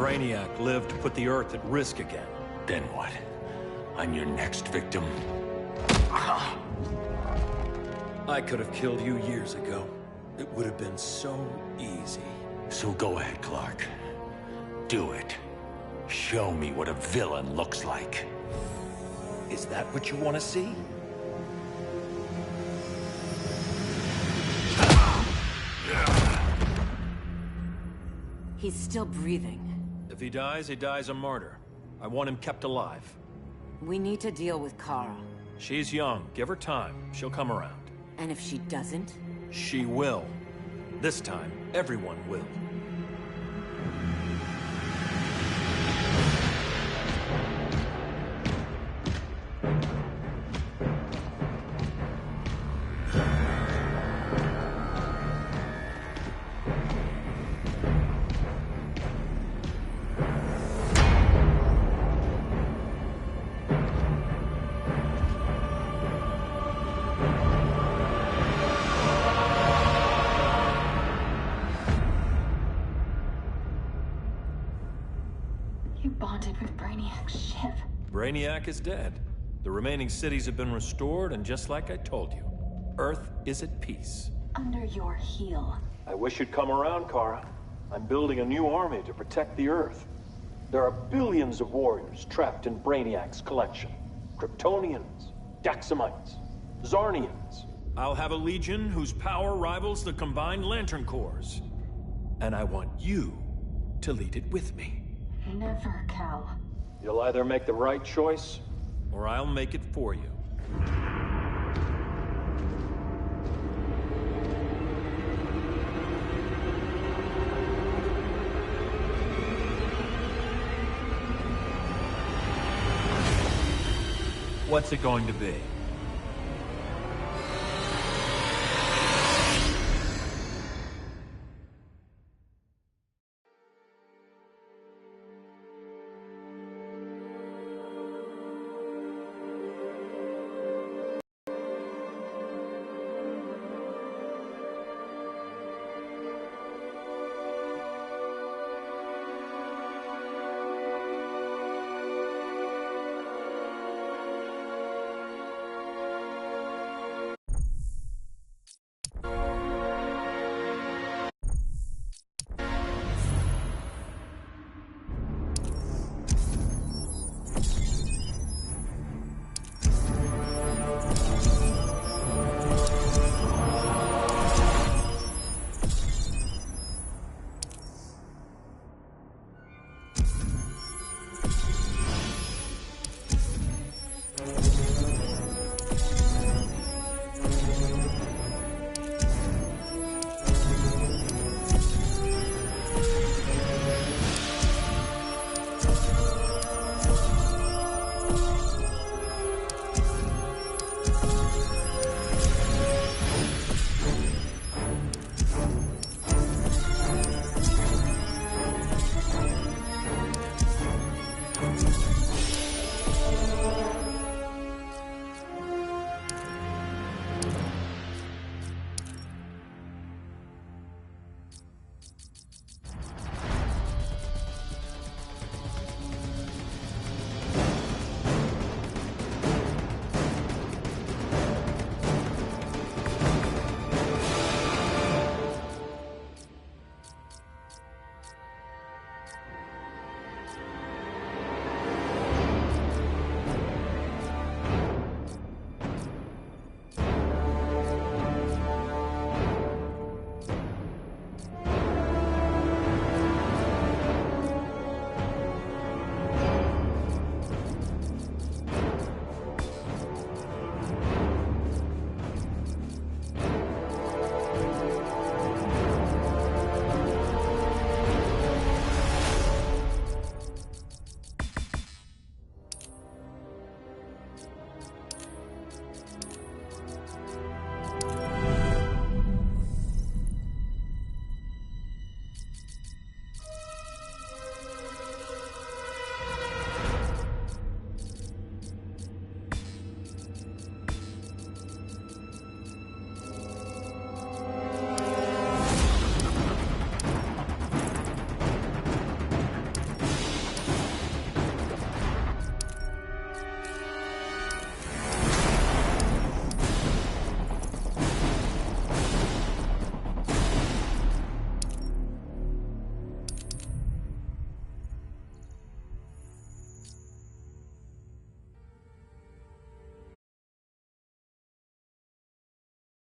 Brainiac lived to put the Earth at risk again. Then what? I'm your next victim? I could have killed you years ago. It would have been so easy. So go ahead, Clark. Do it. Show me what a villain looks like. Is that what you want to see? He's still breathing. If he dies a martyr. I want him kept alive. We need to deal with Kara. She's young. Give her time. She'll come around. And if she doesn't? She will. This time, everyone will. You bonded with Brainiac's ship. Brainiac is dead. The remaining cities have been restored, and just like I told you, Earth is at peace. Under your heel. I wish you'd come around, Kara. I'm building a new army to protect the Earth. There are billions of warriors trapped in Brainiac's collection. Kryptonians, Daxamites, Zarnians. I'll have a legion whose power rivals the combined Lantern Corps. And I want you to lead it with me. Never, Cal. You'll either make the right choice, or I'll make it for you. What's it going to be?